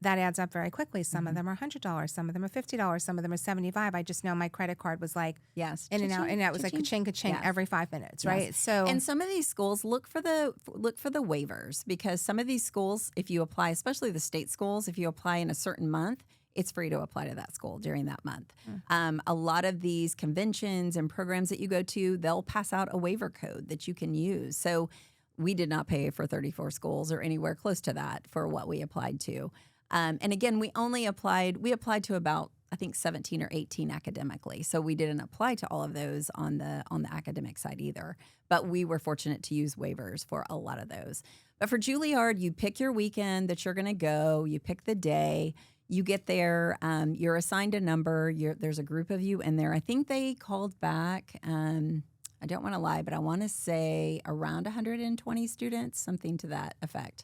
that adds up very quickly. Some of them are $100, some of them are $50, some of them are $75. I just know my credit card was like Yes. in and out, and it was like ka-ching, ka-ching Yes. every 5 minutes, Yes. right? So And some of these schools look for the waivers because some of these schools, if you apply, especially the state schools, if you apply in a certain month, it's free to apply to that school during that month. A lot of these conventions and programs that you go to, they'll pass out a waiver code that you can use. So we did not pay for 34 schools or anywhere close to that for what we applied to. And again, we applied to about, I think 17 or 18 academically. So we didn't apply to all of those on the academic side either. But we were fortunate to use waivers for a lot of those. But for Juilliard, you pick your weekend that you're going to go, you pick the day, you get there, you're assigned a number, there's a group of you in there. I think they called back, I don't want to lie, but I want to say around 120 students, something to that effect.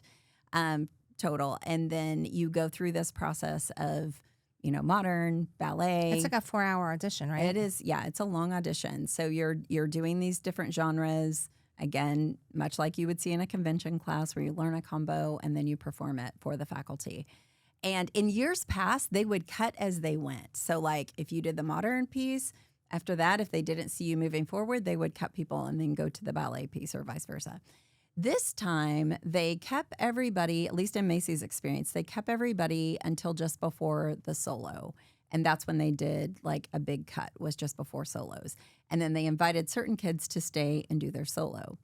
Total. And then you go through this process of, modern, ballet. it's like a 4-hour audition, right? It is. Yeah. It's a long audition. So you're doing these different genres. Again, much like you would see in a convention class where you learn a combo and then you perform it for the faculty. And in years past, they would cut as they went. So like if you did the modern piece, after that, if they didn't see you moving forward, they would cut people and then go to the ballet piece or vice versa. This time, they kept everybody, at least in Macy's experience, they kept everybody until just before the solo. And that's when they did like a big cut, was just before solos. And then they invited certain kids to stay and do their solo.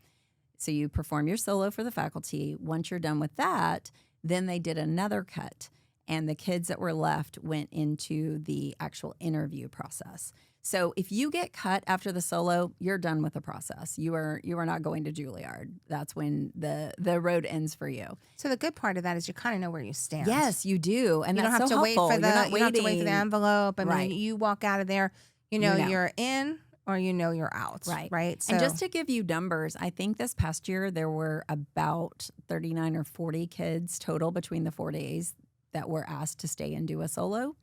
So you perform your solo for the faculty. Once you're done with that, then they did another cut. And the kids that were left went into the actual interview process. So if you get cut after the solo, you're done with the process. You are not going to Juilliard. That's when the road ends for you. So the good part of that is you kind of know where you stand. Yes, you do, and you don't that's have so to wait helpful. for the You're not you don't have to wait for the waiting. envelope. I mean, Right. you walk out of there, You know. you're in or you're out. Right. Right. So And just to give you numbers, I think this past year there were about 39 or 40 kids total between the 4 days that were asked to stay and do a solo.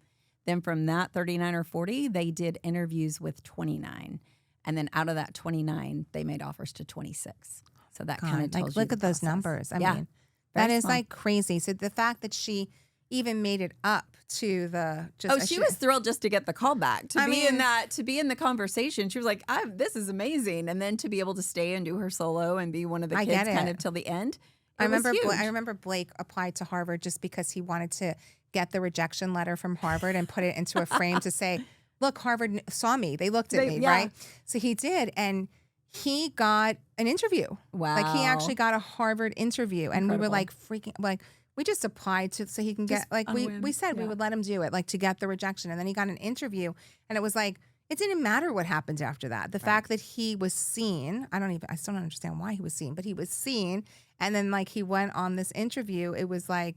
Then from that 39 or 40, they did interviews with 29. And then out of that 29, they made offers to 26. So that kind of tells like you look the at those process. numbers. I Yeah. mean, that Very is small. like crazy. So the fact that she even made it up to the She was thrilled just to get the call back to I be in mean- that to be in the conversation. She was like, "This is amazing," and then to be able to stay and do her solo and be one of the I kids get kind it. of till the end. I remember It was huge. I remember Blake applied to Harvard just because he wanted to get the rejection letter from Harvard and put it into a frame to say, look, Harvard saw me. They looked at me, yeah. right? So he did. And he got an interview. Wow. Like he actually got a Harvard interview. And we were Incredible. like freaking, like, we just applied to so he can get, Just like, on a we whim. said we Yeah. would let him do it, like to get the rejection. And then he got an interview. And it was like, it didn't matter what happened after that. The fact that he was seen, I still don't understand why he was seen, but he was seen. And then like he went on this interview, it was like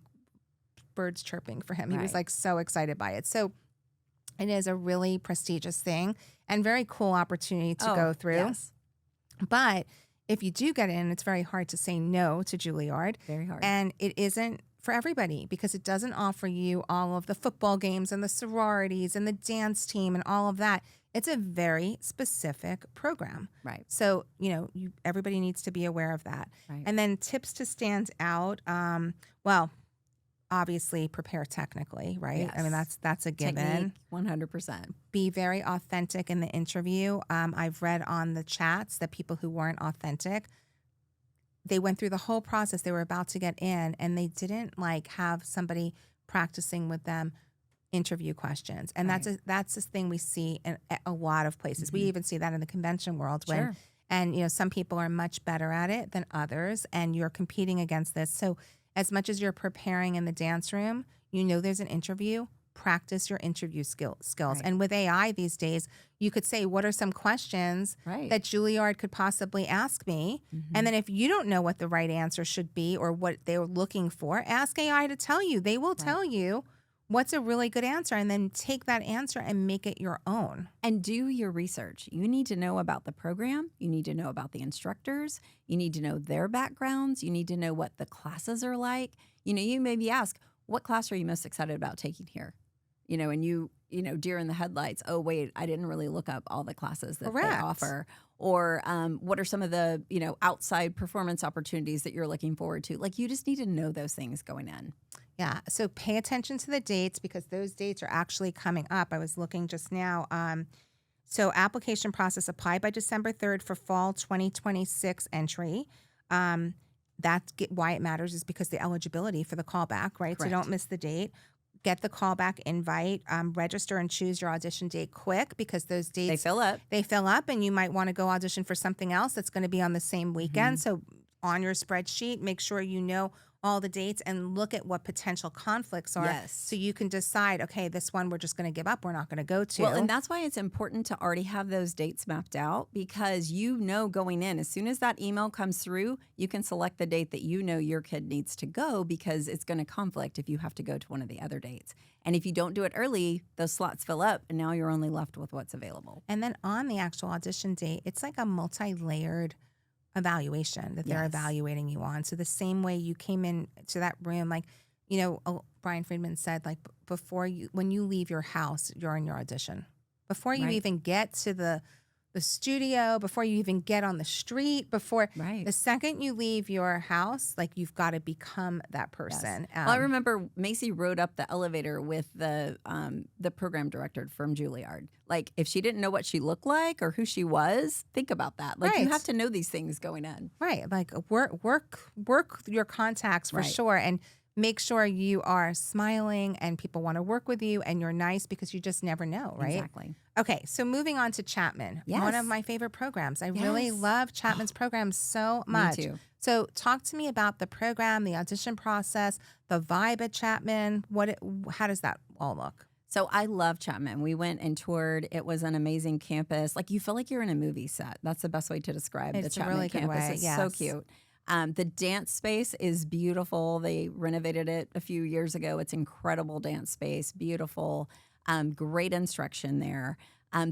birds chirping for him. He was Right. like so excited by it. So it is a really prestigious thing and very cool opportunity to go through. Yes. But if you do get in, it's very hard to say no to Juilliard. Very hard. And it isn't for everybody because it doesn't offer you all of the football games and the sororities and the dance team and all of that. It's a very specific program. Right. So, everybody needs to be aware of that. Right. And then tips to stand out. Well, obviously prepare technically, right? Yes. I mean, that's a given. Technique, 100%. Be very authentic in the interview. I've read on the chats that people who weren't authentic, they went through the whole process. They were about to get in and they didn't have somebody practicing with them interview questions. And Right. that's this thing we see in a lot of places. We even see that in the convention world Sure. and some people are much better at it than others and you're competing against this. So as much as you're preparing in the dance room, there's an interview, practice your interview skills. Right. And with AI these days, you could say, what are some questions Right. that Juilliard could possibly ask me? And then if you don't know what the right answer should be or what they're looking for, ask AI to tell you. They will tell you what's a really good answer and then take that answer and make it your own. And do your research. You need to know about the program. You need to know about the instructors. You need to know their backgrounds. You need to know what the classes are like. You maybe ask, what class are you most excited about taking here? And deer in the headlights. Oh, wait, I didn't really look up all the classes that Correct. they offer. Or what are some of the, outside performance opportunities that you're looking forward to? You just need to know those things going in. Yeah. So pay attention to the dates because those dates are actually coming up. I was looking just now. So application process, apply by December 3rd for fall 2026 entry. That's why it matters is because the eligibility for the callback, right? Correct. So don't miss the date. Get the callback invite, register and choose your audition date quick because those dates They fill up. and you might want to go audition for something else that's going to be on the same weekend. So on your spreadsheet, make sure you know all the dates and look at what potential conflicts are. Yes. So you can decide, okay, this one we're just going to give up. We're not going to go to. Well, and that's why it's important to already have those dates mapped out because going in, as soon as that email comes through, you can select the date that your kid needs to go because it's going to conflict if you have to go to one of the other dates. And if you don't do it early, those slots fill up and now you're only left with what's available. And then on the actual audition date, it's like a multi-layered evaluation that they're Yes. evaluating you on. So the same way you came in to that room, Brian Friedman said, when you leave your house, you're in your audition. Before you Right. even get to the studio, before you even get on the street, Right. the second you leave your house, you've got to become that person. Yes. Well, I remember Macy rode up the elevator with the program director from Juilliard. If she didn't know what she looked like or who she was, think about that. You Right. have to know these things going in. Right. Work your contacts for Right. sure. And make sure you are smiling and people want to work with you and you're nice because you just never know, right? Exactly. Okay, so moving on to Chapman, one Yes. of my favorite programs. I really Yes. love Chapman's program so much. Me too. So talk to me about the program, the audition process, the vibe at Chapman. How does that all look? So I love Chapman. We went and toured. It was an amazing campus. You feel like you're in a movie set. That's the best way to describe the It's a Chapman really good campus. way, It's so yes. cute. The dance space is beautiful. They renovated it a few years ago. It's incredible dance space, beautiful, great instruction there.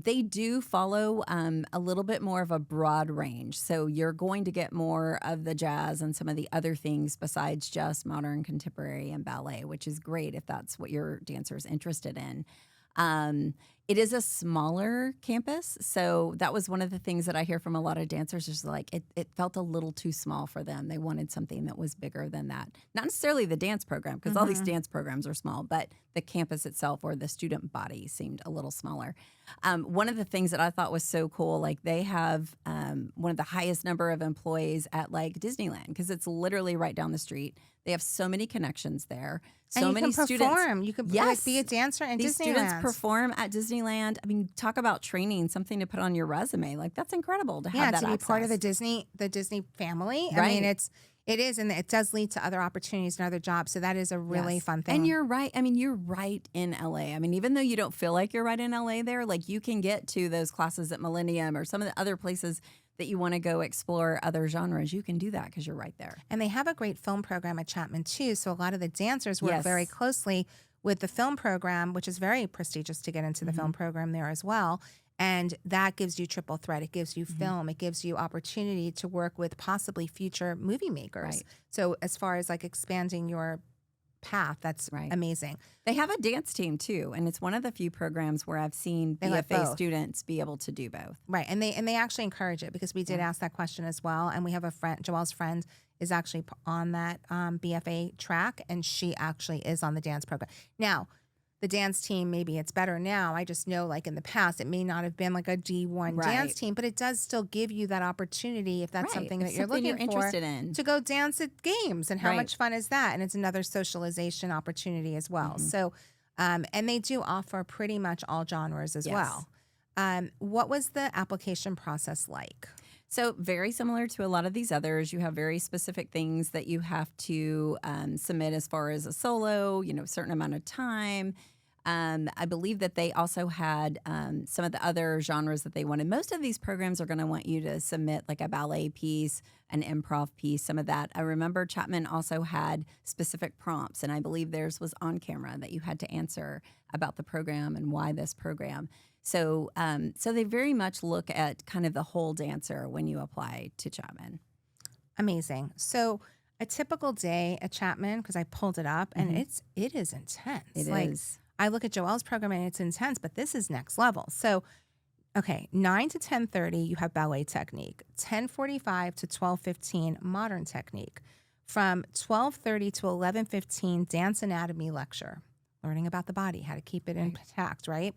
They do follow a little bit more of a broad range. So you're going to get more of the jazz and some of the other things besides just modern, contemporary, and ballet, which is great if that's what your dancer is interested in. It is a smaller campus, so that was one of the things that I hear from a lot of dancers is it felt a little too small for them. They wanted something that was bigger than that. Not necessarily the dance program, because all these dance programs are small, but the campus itself or the student body seemed a little smaller. One of the things that I thought was so cool, they have one of the highest number of employees at Disneyland, because it's literally right down the street. They have so many connections there. So and you many can students. perform. You can Yes. be a dancer in These Disneyland. students perform at Disneyland. I mean, talk about training, something to put on your resume. That's incredible to have that to be part of the access. Disney family. I Right. mean, it is, and it does lead to other opportunities and other jobs. So that is a really Yes. fun thing. And you're right. I mean, you're right in LA. I mean, even though you don't feel like you're right in LA there, you can get to those classes at Millennium or some of the other places that you want to go explore other genres. You can do that because you're right there. And they have a great film program at Chapman too. So a lot of the dancers work Yes. very closely with the film program, which is very prestigious to get into the film program there as well. And that gives you triple threat. It gives you film. It gives you opportunity to work with possibly future movie makers. Right. So as far as like expanding your path, that's Right. amazing. They have a dance team too, and it's one of the few programs where I've seen They let B.F.A. both. students be able to do both. Right. And they actually encourage it because we did ask that question as well. And we have a friend, Joelle's friend is actually on that B.F.A. track, and she actually is on the dance program. Now, the dance team, maybe it's better now. I just know like in the past, it may not have been like a D1 dance Right. team, but it does still give you that opportunity if that's Right. something If that you're something looking you're for interested in. to go dance at games. And how Right. much fun is that? And it's another socialization opportunity as well. So, and they do offer pretty much all genres as Yes. well. What was the application process like? So very similar to a lot of these others, you have very specific things that you have to submit as far as a solo, a certain amount of time. I believe that they also had some of the other genres that they wanted. Most of these programs are going to want you to submit like a ballet piece, an improv piece, some of that. I remember Chapman also had specific prompts, and I believe theirs was on camera that you had to answer about the program and why this program. So, so they very much look at kind of the whole dancer when you apply to Chapman. Amazing. So a typical day at Chapman, because I pulled it up, and it is intense. It like, is. I look at Joelle's program and it's intense, but this is next level. So, okay, 9 to 10:30, you have ballet technique. 10:45 to 12:15, modern technique. From 12:30 to 11:15, dance anatomy lecture, learning about the body, how to keep it intact, right?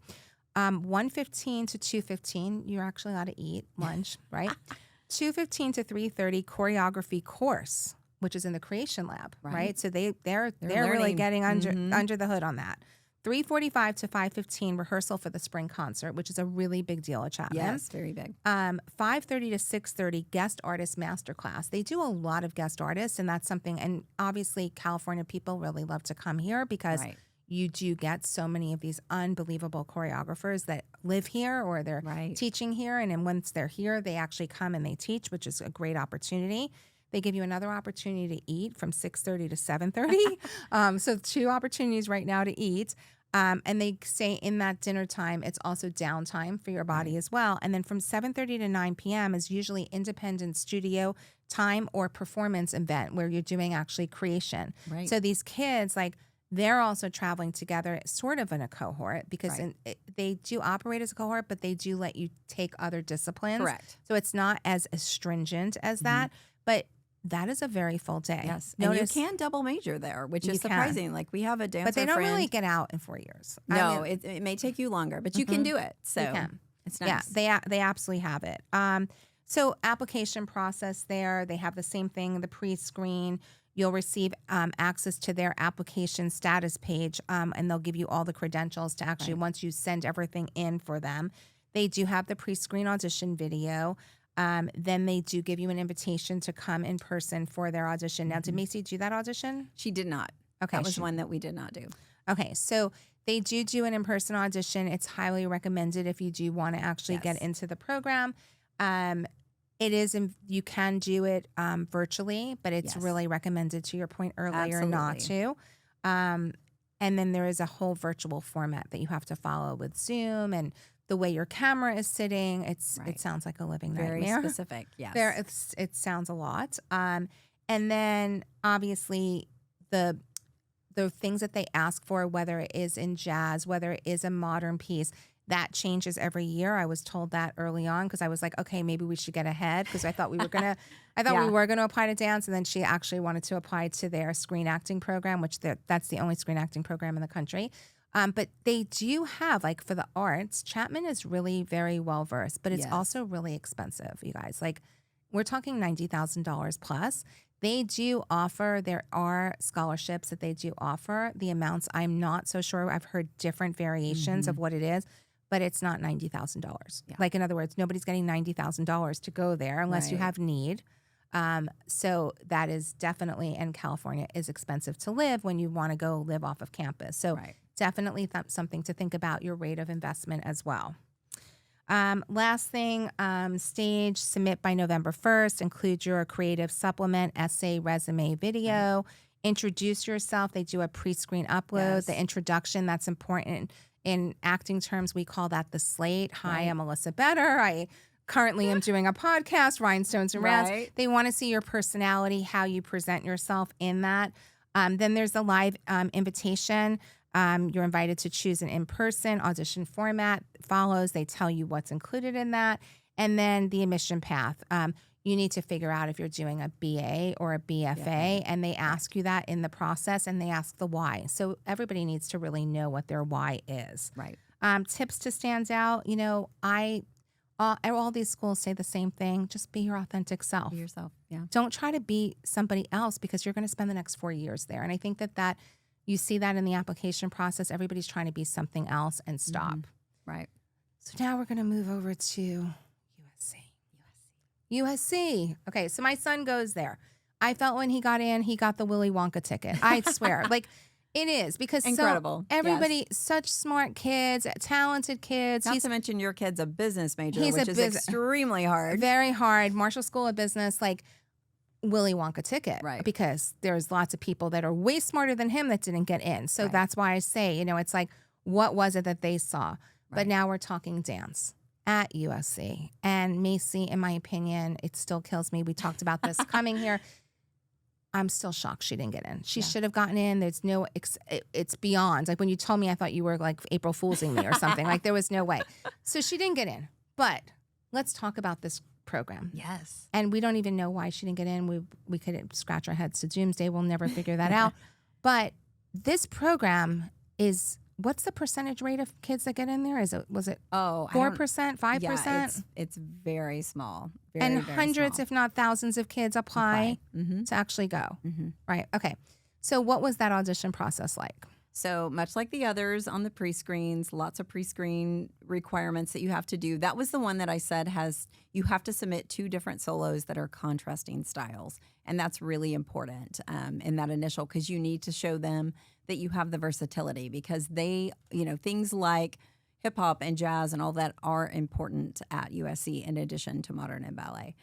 1:15 to 2:15, you're actually allowed to eat lunch, right? 2:15 to 3:30, choreography course, which is in the creation lab, right? So they're really learning. getting under the hood on that. 3:45 to 5:15, rehearsal for the spring concert, which is a really big deal at Chapman. Yes, very big. 5:30 to 6:30, guest artist masterclass. They do a lot of guest artists, and that's something. And obviously, California people really love to come here because you do get so many of these unbelievable choreographers that live here or they're teaching here. And then once they're here, they actually come and they teach, which is a great opportunity. They give you another opportunity to eat from 6:30 to 7:30. So 2 opportunities right now to eat. And they say in that dinner time, it's also downtime for your body as well. And then from 7:30 to 9 p.m. is usually independent studio time or performance event where you're doing actually creation. Right. So these kids, like, they're also traveling together sort of in a cohort because they do operate as a cohort, but they do let you take other disciplines. Correct. So it's not as stringent as that, but that is a very full day. Yes. Notice, and you can double major there, which You is can. surprising. Like we have a dancer but they don't friend. really get out in 4 years. No, it may take you longer, but you can do it. So you can. it's nice. Yeah, they absolutely have it. So application process there, they have the same thing, the pre-screen. You'll receive access to their application status page, and they'll give you all the credentials to actually, once you send everything in for them. They do have the pre-screen audition video. Then they do give you an invitation to come in person for their audition. Now, did Macy do that audition? She did not. Okay. That was one that we did not do. Okay, so they do an in-person audition. It's highly recommended if you do want to actually get into the program. It is, you can do it virtually, but it's really recommended, to your point earlier, not to. And then there is a whole virtual format that you have to follow with Zoom and the way your camera is sitting. It sounds like a living Very nightmare. specific, yes. It sounds a lot. And then obviously the things that they ask for, whether it is in jazz, whether it is a modern piece, that changes every year. I was told that early on because I was like, okay, maybe we should get ahead because I thought we were gonna, we were gonna apply to dance, and then she actually wanted to apply to their screen acting program, which that's the only screen acting program in the country. But they do have, like, for the arts, Chapman is really very well versed, but it's also really expensive, you guys. Like, we're talking $90,000 plus. They do offer, there are scholarships that they do offer. The amounts, I'm not so sure. I've heard different variations of what it is, but it's not $90,000. Like, in other words, nobody's getting $90,000 to go there unless you have need. So that is definitely, and California is expensive to live when you want to go live off of campus. So definitely something to think about your rate of investment as well. Last thing, stage, submit by November 1st, include your creative supplement, essay, resume, video, introduce yourself. They do a pre-screen upload. The introduction, that's important in acting terms, we call that the slate. Hi, Right. I'm Alyssa Better. I currently am doing a podcast, Rhinestones and Rants. Right. They want to see your personality, how you present yourself in that. Then there's the live invitation. You're invited to choose an in-person audition format. Follows. They tell you what's included in that. And then the admission path. You need to figure out if you're doing a B.A. or a B.F.A. And they ask you that in the process, and they ask the why. So everybody needs to really know what their why is. Right. Tips to stand out. You know, all these schools say the same thing. Just be your authentic self. Be yourself. Yeah. Don't try to be somebody else, because you're going to spend the next 4 years there. And I think that you see that in the application process. Everybody's trying to be something else and stop. Mm-hmm. Right. So now we're going to move over to USC. Okay, so my son goes there. I felt when he got in, he got the Willy Wonka ticket. I swear. Like, it is, because Incredible. Everybody, such smart kids, talented kids. Not to mention your kid's a business major, He's which a is extremely hard. Very hard. Marshall School of Business, like Willy Wonka ticket. Right. Because there's lots of people that are way smarter than him that didn't get in. So that's why I say, you know, it's like, what was it that they saw? But now we're talking dance at USC. And Macy, in my opinion, it still kills me. We talked about this coming here. I'm still shocked she didn't get in. She should have gotten in. There's no, it's beyond. Like when you told me, I thought you were like April Foolsing me or something. Like there was no way. So she didn't get in. But let's talk about this program. Yes. And we don't even know why she didn't get in. We could scratch our heads to doomsday. We'll never figure that out. But this program is, what's the percentage rate of kids that get in there? Was it 4%, 5%? Yeah, it's very small. And Very hundreds, small. if not thousands of kids apply Mm-hmm. to actually go. Mm-hmm. Right. Okay. So what was that audition process like? So much like the others on the pre-screens, lots of pre-screen requirements that you have to do. That was the one that I said you have to submit 2 different solos that are contrasting styles. And that's really important in that initial, because you need to show them that you have the versatility, because they, things like hip hop and jazz and all that are important at USC in addition to modern and ballet.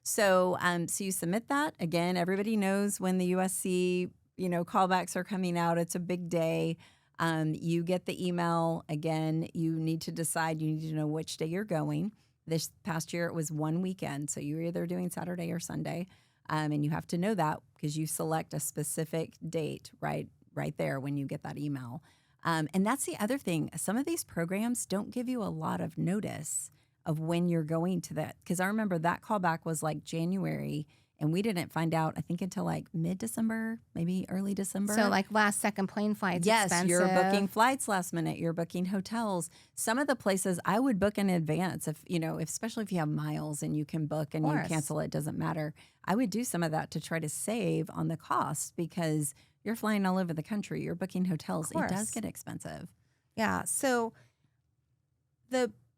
So, so you submit that. Again, everybody knows when the USC callbacks are coming out. It's a big day. You get the email. Again, you need to decide. You need to know which day you're going. This past year, it was one weekend. So you're either doing Saturday or Sunday. And you have to know that because you select a specific date right there when you get that email. And that's the other thing. Some of these programs don't give you a lot of notice of when you're going to that. Because I remember that callback was like January. And we didn't find out, I think, until like mid-December, maybe early December. So like last second plane flights. Yes, expensive. You're booking flights last minute. You're booking hotels. Some of the places I would book in advance, especially if you have miles and you can book and you cancel it, doesn't matter. I would do some of that to try to save on the cost, because you're flying all over the country. You're booking hotels. It does get expensive. Yeah. So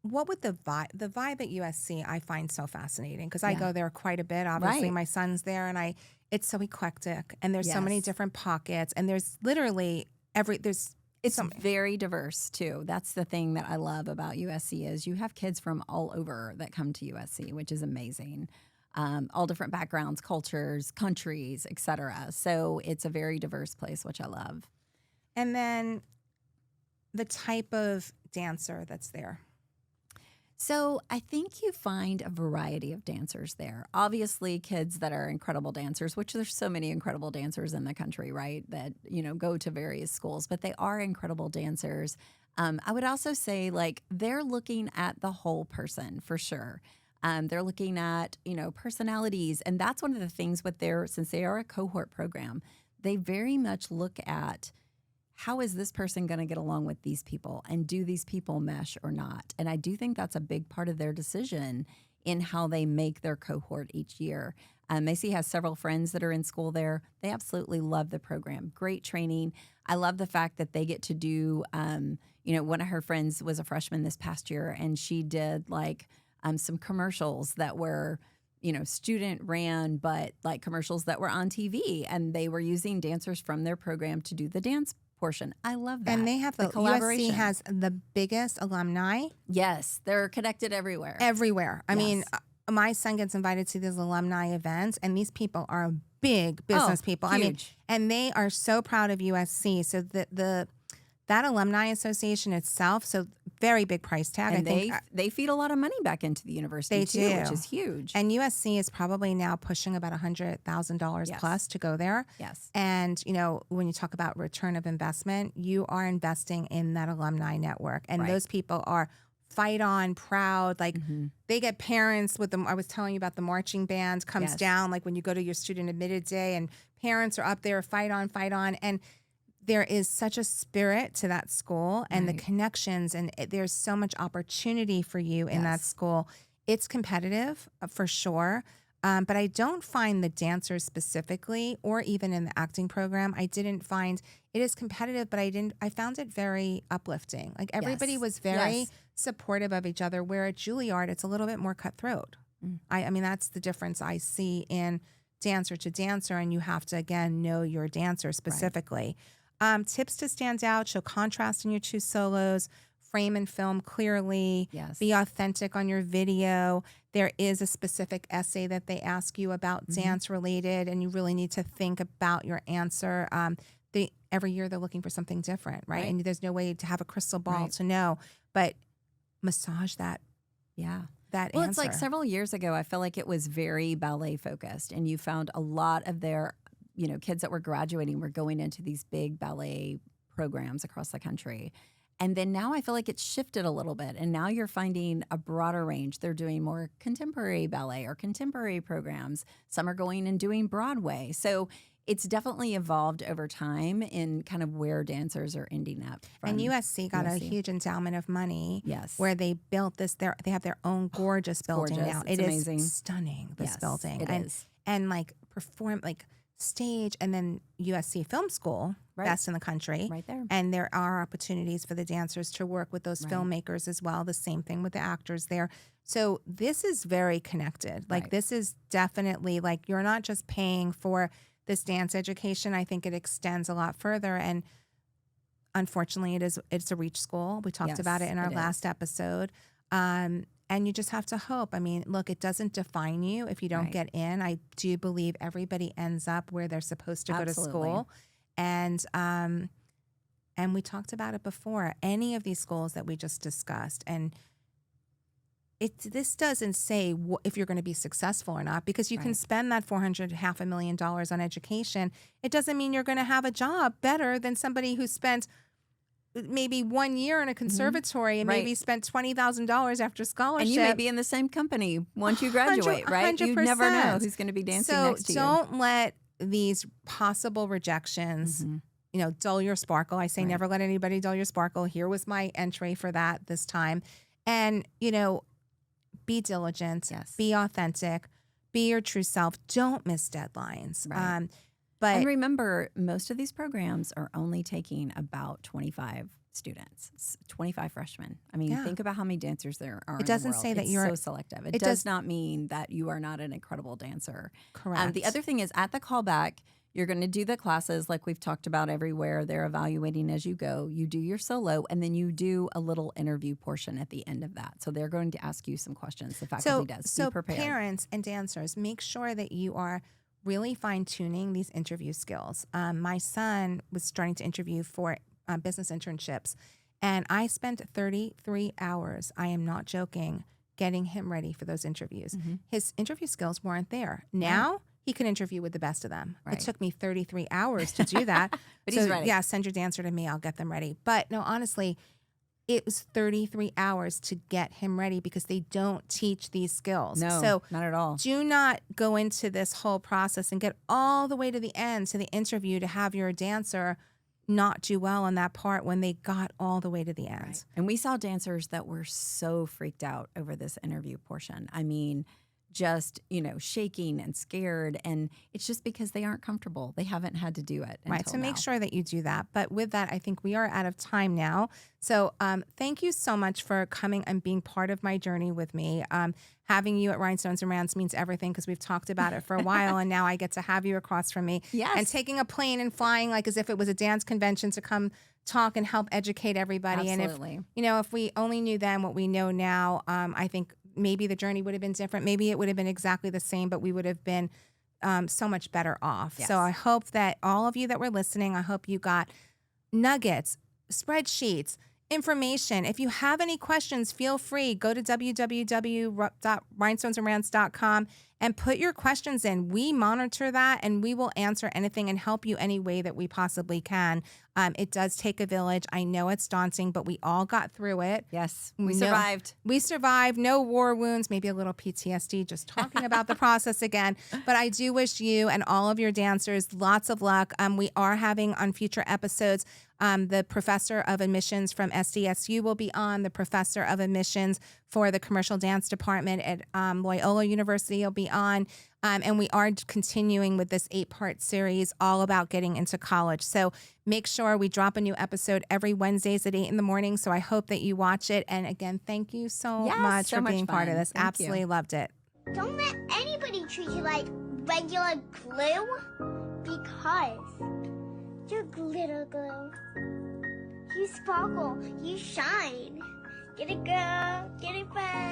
what would the vibe at USC I find so fascinating, because I go there quite a bit. Obviously, my son's there, and it's so eclectic, and there's so many different pockets, and there's literally it's very diverse too. That's the thing that I love about USC is you have kids from all over that come to USC, which is amazing. All different backgrounds, cultures, countries, etc. So it's a very diverse place, which I love. And then the type of dancer that's there. So I think you find a variety of dancers there. Obviously, kids that are incredible dancers, which there's so many incredible dancers in the country, right, that, go to various schools, but they are incredible dancers. I would also say, like, they're looking at the whole person for sure. They're looking at, personalities. And that's one of the things since they are a cohort program, they very much look at, how is this person going to get along with these people, and do these people mesh or not? And I do think that's a big part of their decision in how they make their cohort each year. Macy has several friends that are in school there. They absolutely love the program. Great training. I love the fact that they get to do, one of her friends was a freshman this past year, and she did like some commercials that were, student ran, but like commercials that were on TV, and they were using dancers from their program to do the dance portion. I love that. And they have the collaboration. USC has the biggest alumni. Yes, they're connected everywhere. Everywhere. I mean, my son gets invited to these alumni events, and these people are big business people. Huge. I mean, and they are so proud of USC. So the that alumni association itself, so very big price tag. And I think they feed a lot of money back into the university they too, which do. is huge. And USC is probably now pushing about $100,000 Yes. plus to go there. Yes. And, when you talk about return of investment, you are investing in that alumni network. And Right. those people are fight on, proud. Like they get parents with them. I was telling you about the marching band comes Yes. down, like when you go to your student admitted day and parents are up there, fight on, fight on. And there is such a spirit to that school and the Right. connections, and there's so much opportunity for you in that Yes. school. It's competitive for sure. But I don't find the dancers specifically, or even in the acting program, I didn't find it is competitive, but I found it very uplifting. Like everybody Yes. was very Yes. supportive of each other, where at Juilliard, it's a little bit more cutthroat. I mean, that's the difference I see in dancer to dancer, and you have to, again, know your dancer specifically. Tips to stand out: show contrast in your two solos, frame and film clearly, Yes. be authentic on your video. There is a specific essay that they ask you about dance related, and you really need to think about your answer. Every year they're looking for something different, right? Right. And there's no way to have a crystal ball Right. to know, but massage that Yeah. that Well, answer. it's like several years ago, I feel like it was very ballet focused, and you found a lot of their, kids that were graduating were going into these big ballet programs across the country. And then now I feel like it's shifted a little bit, and now you're finding a broader range. They're doing more contemporary ballet or contemporary programs. Some are going and doing Broadway. So it's definitely evolved over time in kind of where dancers are ending up from. And USC got a USC. huge endowment of money. Yes. Where they built this. They have their own gorgeous building gorgeous. now. It's It amazing. is stunning. This Yes, building. it is. And like perform like stage, and then USC Film School, Right. best in the country. Right there. And there are opportunities for the dancers to work with those Right. filmmakers as well. The same thing with the actors there. So this is very connected. Like Right. this is definitely like you're not just paying for this dance education. I think it extends a lot further. And unfortunately, it's a reach school. We talked Yes, about it in our it last episode. And you just have to hope. I mean, look, it doesn't define you if you don't Right. get in. I do believe everybody ends up where they're supposed to go to Absolutely. school. And we talked about it before. Any of these schools that we just discussed, and this doesn't say if you're going to be successful or not, because you can Right. spend that $500,000 on education. It doesn't mean you're going to have a job better than somebody who spent maybe 1 year in a conservatory and Right. maybe spent $20,000 after scholarship. And you may be in the same company once you graduate, right? You never know 100%. who's going to be dancing So next to you. don't let these possible rejections, dull your sparkle. I say Right. never let anybody dull your sparkle. Here was my entry for that this time. And, be diligent, Yes. be authentic, be your true self. Don't miss deadlines. Right. But And remember, most of these programs are only taking about 25 students, 25 freshmen. I mean, Yeah. think about how many dancers there are. It doesn't in the world. say that It's you're- so selective. it It does- does not mean that you are not an incredible dancer. correct. The other thing is at the callback, you're going to do the classes like we've talked about everywhere. They're evaluating as you go. You do your solo, and then you do a little interview portion at the end of that. So they're going to ask you some questions. The faculty does. So Be prepared. parents and dancers, make sure that you are really fine-tuning these interview skills. My son was starting to interview for business internships, and I spent 33 hours, I am not joking, getting him ready for those interviews. His interview skills weren't there. Now he can interview with the best of them. Right. It took me 33 hours to do that. But So, he's ready. Yeah, send your dancer to me. I'll get them ready. But no, honestly, it was 33 hours to get him ready because they don't teach these skills. No, So not at all. do not go into this whole process and get all the way to the end, to the interview, to have your dancer not do well on that part when they got all the way to the end. Right. And we saw dancers that were so freaked out over this interview portion. I mean, just, shaking and scared. And it's just because they aren't comfortable. They haven't had to do it. Right. until So make now. sure that you do that. But with that, I think we are out of time now. So thank you so much for coming and being part of my journey with me. Having you at Rhinestones and Rands means everything because we've talked about it for a while, and now I get to have you across from me. Yes. And taking a plane and flying like as if it was a dance convention to come talk and help educate everybody. Absolutely. And if we only knew then what we know now, I think maybe the journey would have been different. Maybe it would have been exactly the same, but we would have been so much better off. Yes. So I hope that all of you that were listening, I hope you got nuggets, spreadsheets, information. If you have any questions, feel free. Go to www.rhinestonesandrands.com and put your questions in. We monitor that and we will answer anything and help you any way that we possibly can. It does take a village. I know it's daunting, but we all got through it. Yes, we survived. We survived. No war wounds, maybe a little PTSD just talking about the process again. But I do wish you and all of your dancers lots of luck. We are having on future episodes, the professor of admissions from SDSU will be on. The professor of admissions for the commercial dance department at Loyola University will be on. And we are continuing with this 8-part series all about getting into college. So make sure we drop a new episode every Wednesdays at 8 in the morning. So I hope that you watch it. And again, thank you so much for being part of this. Thank Absolutely you. loved it. Don't let anybody treat you like regular glue because you're glitter glue. You sparkle, you shine. Get it, girl, get it, bud.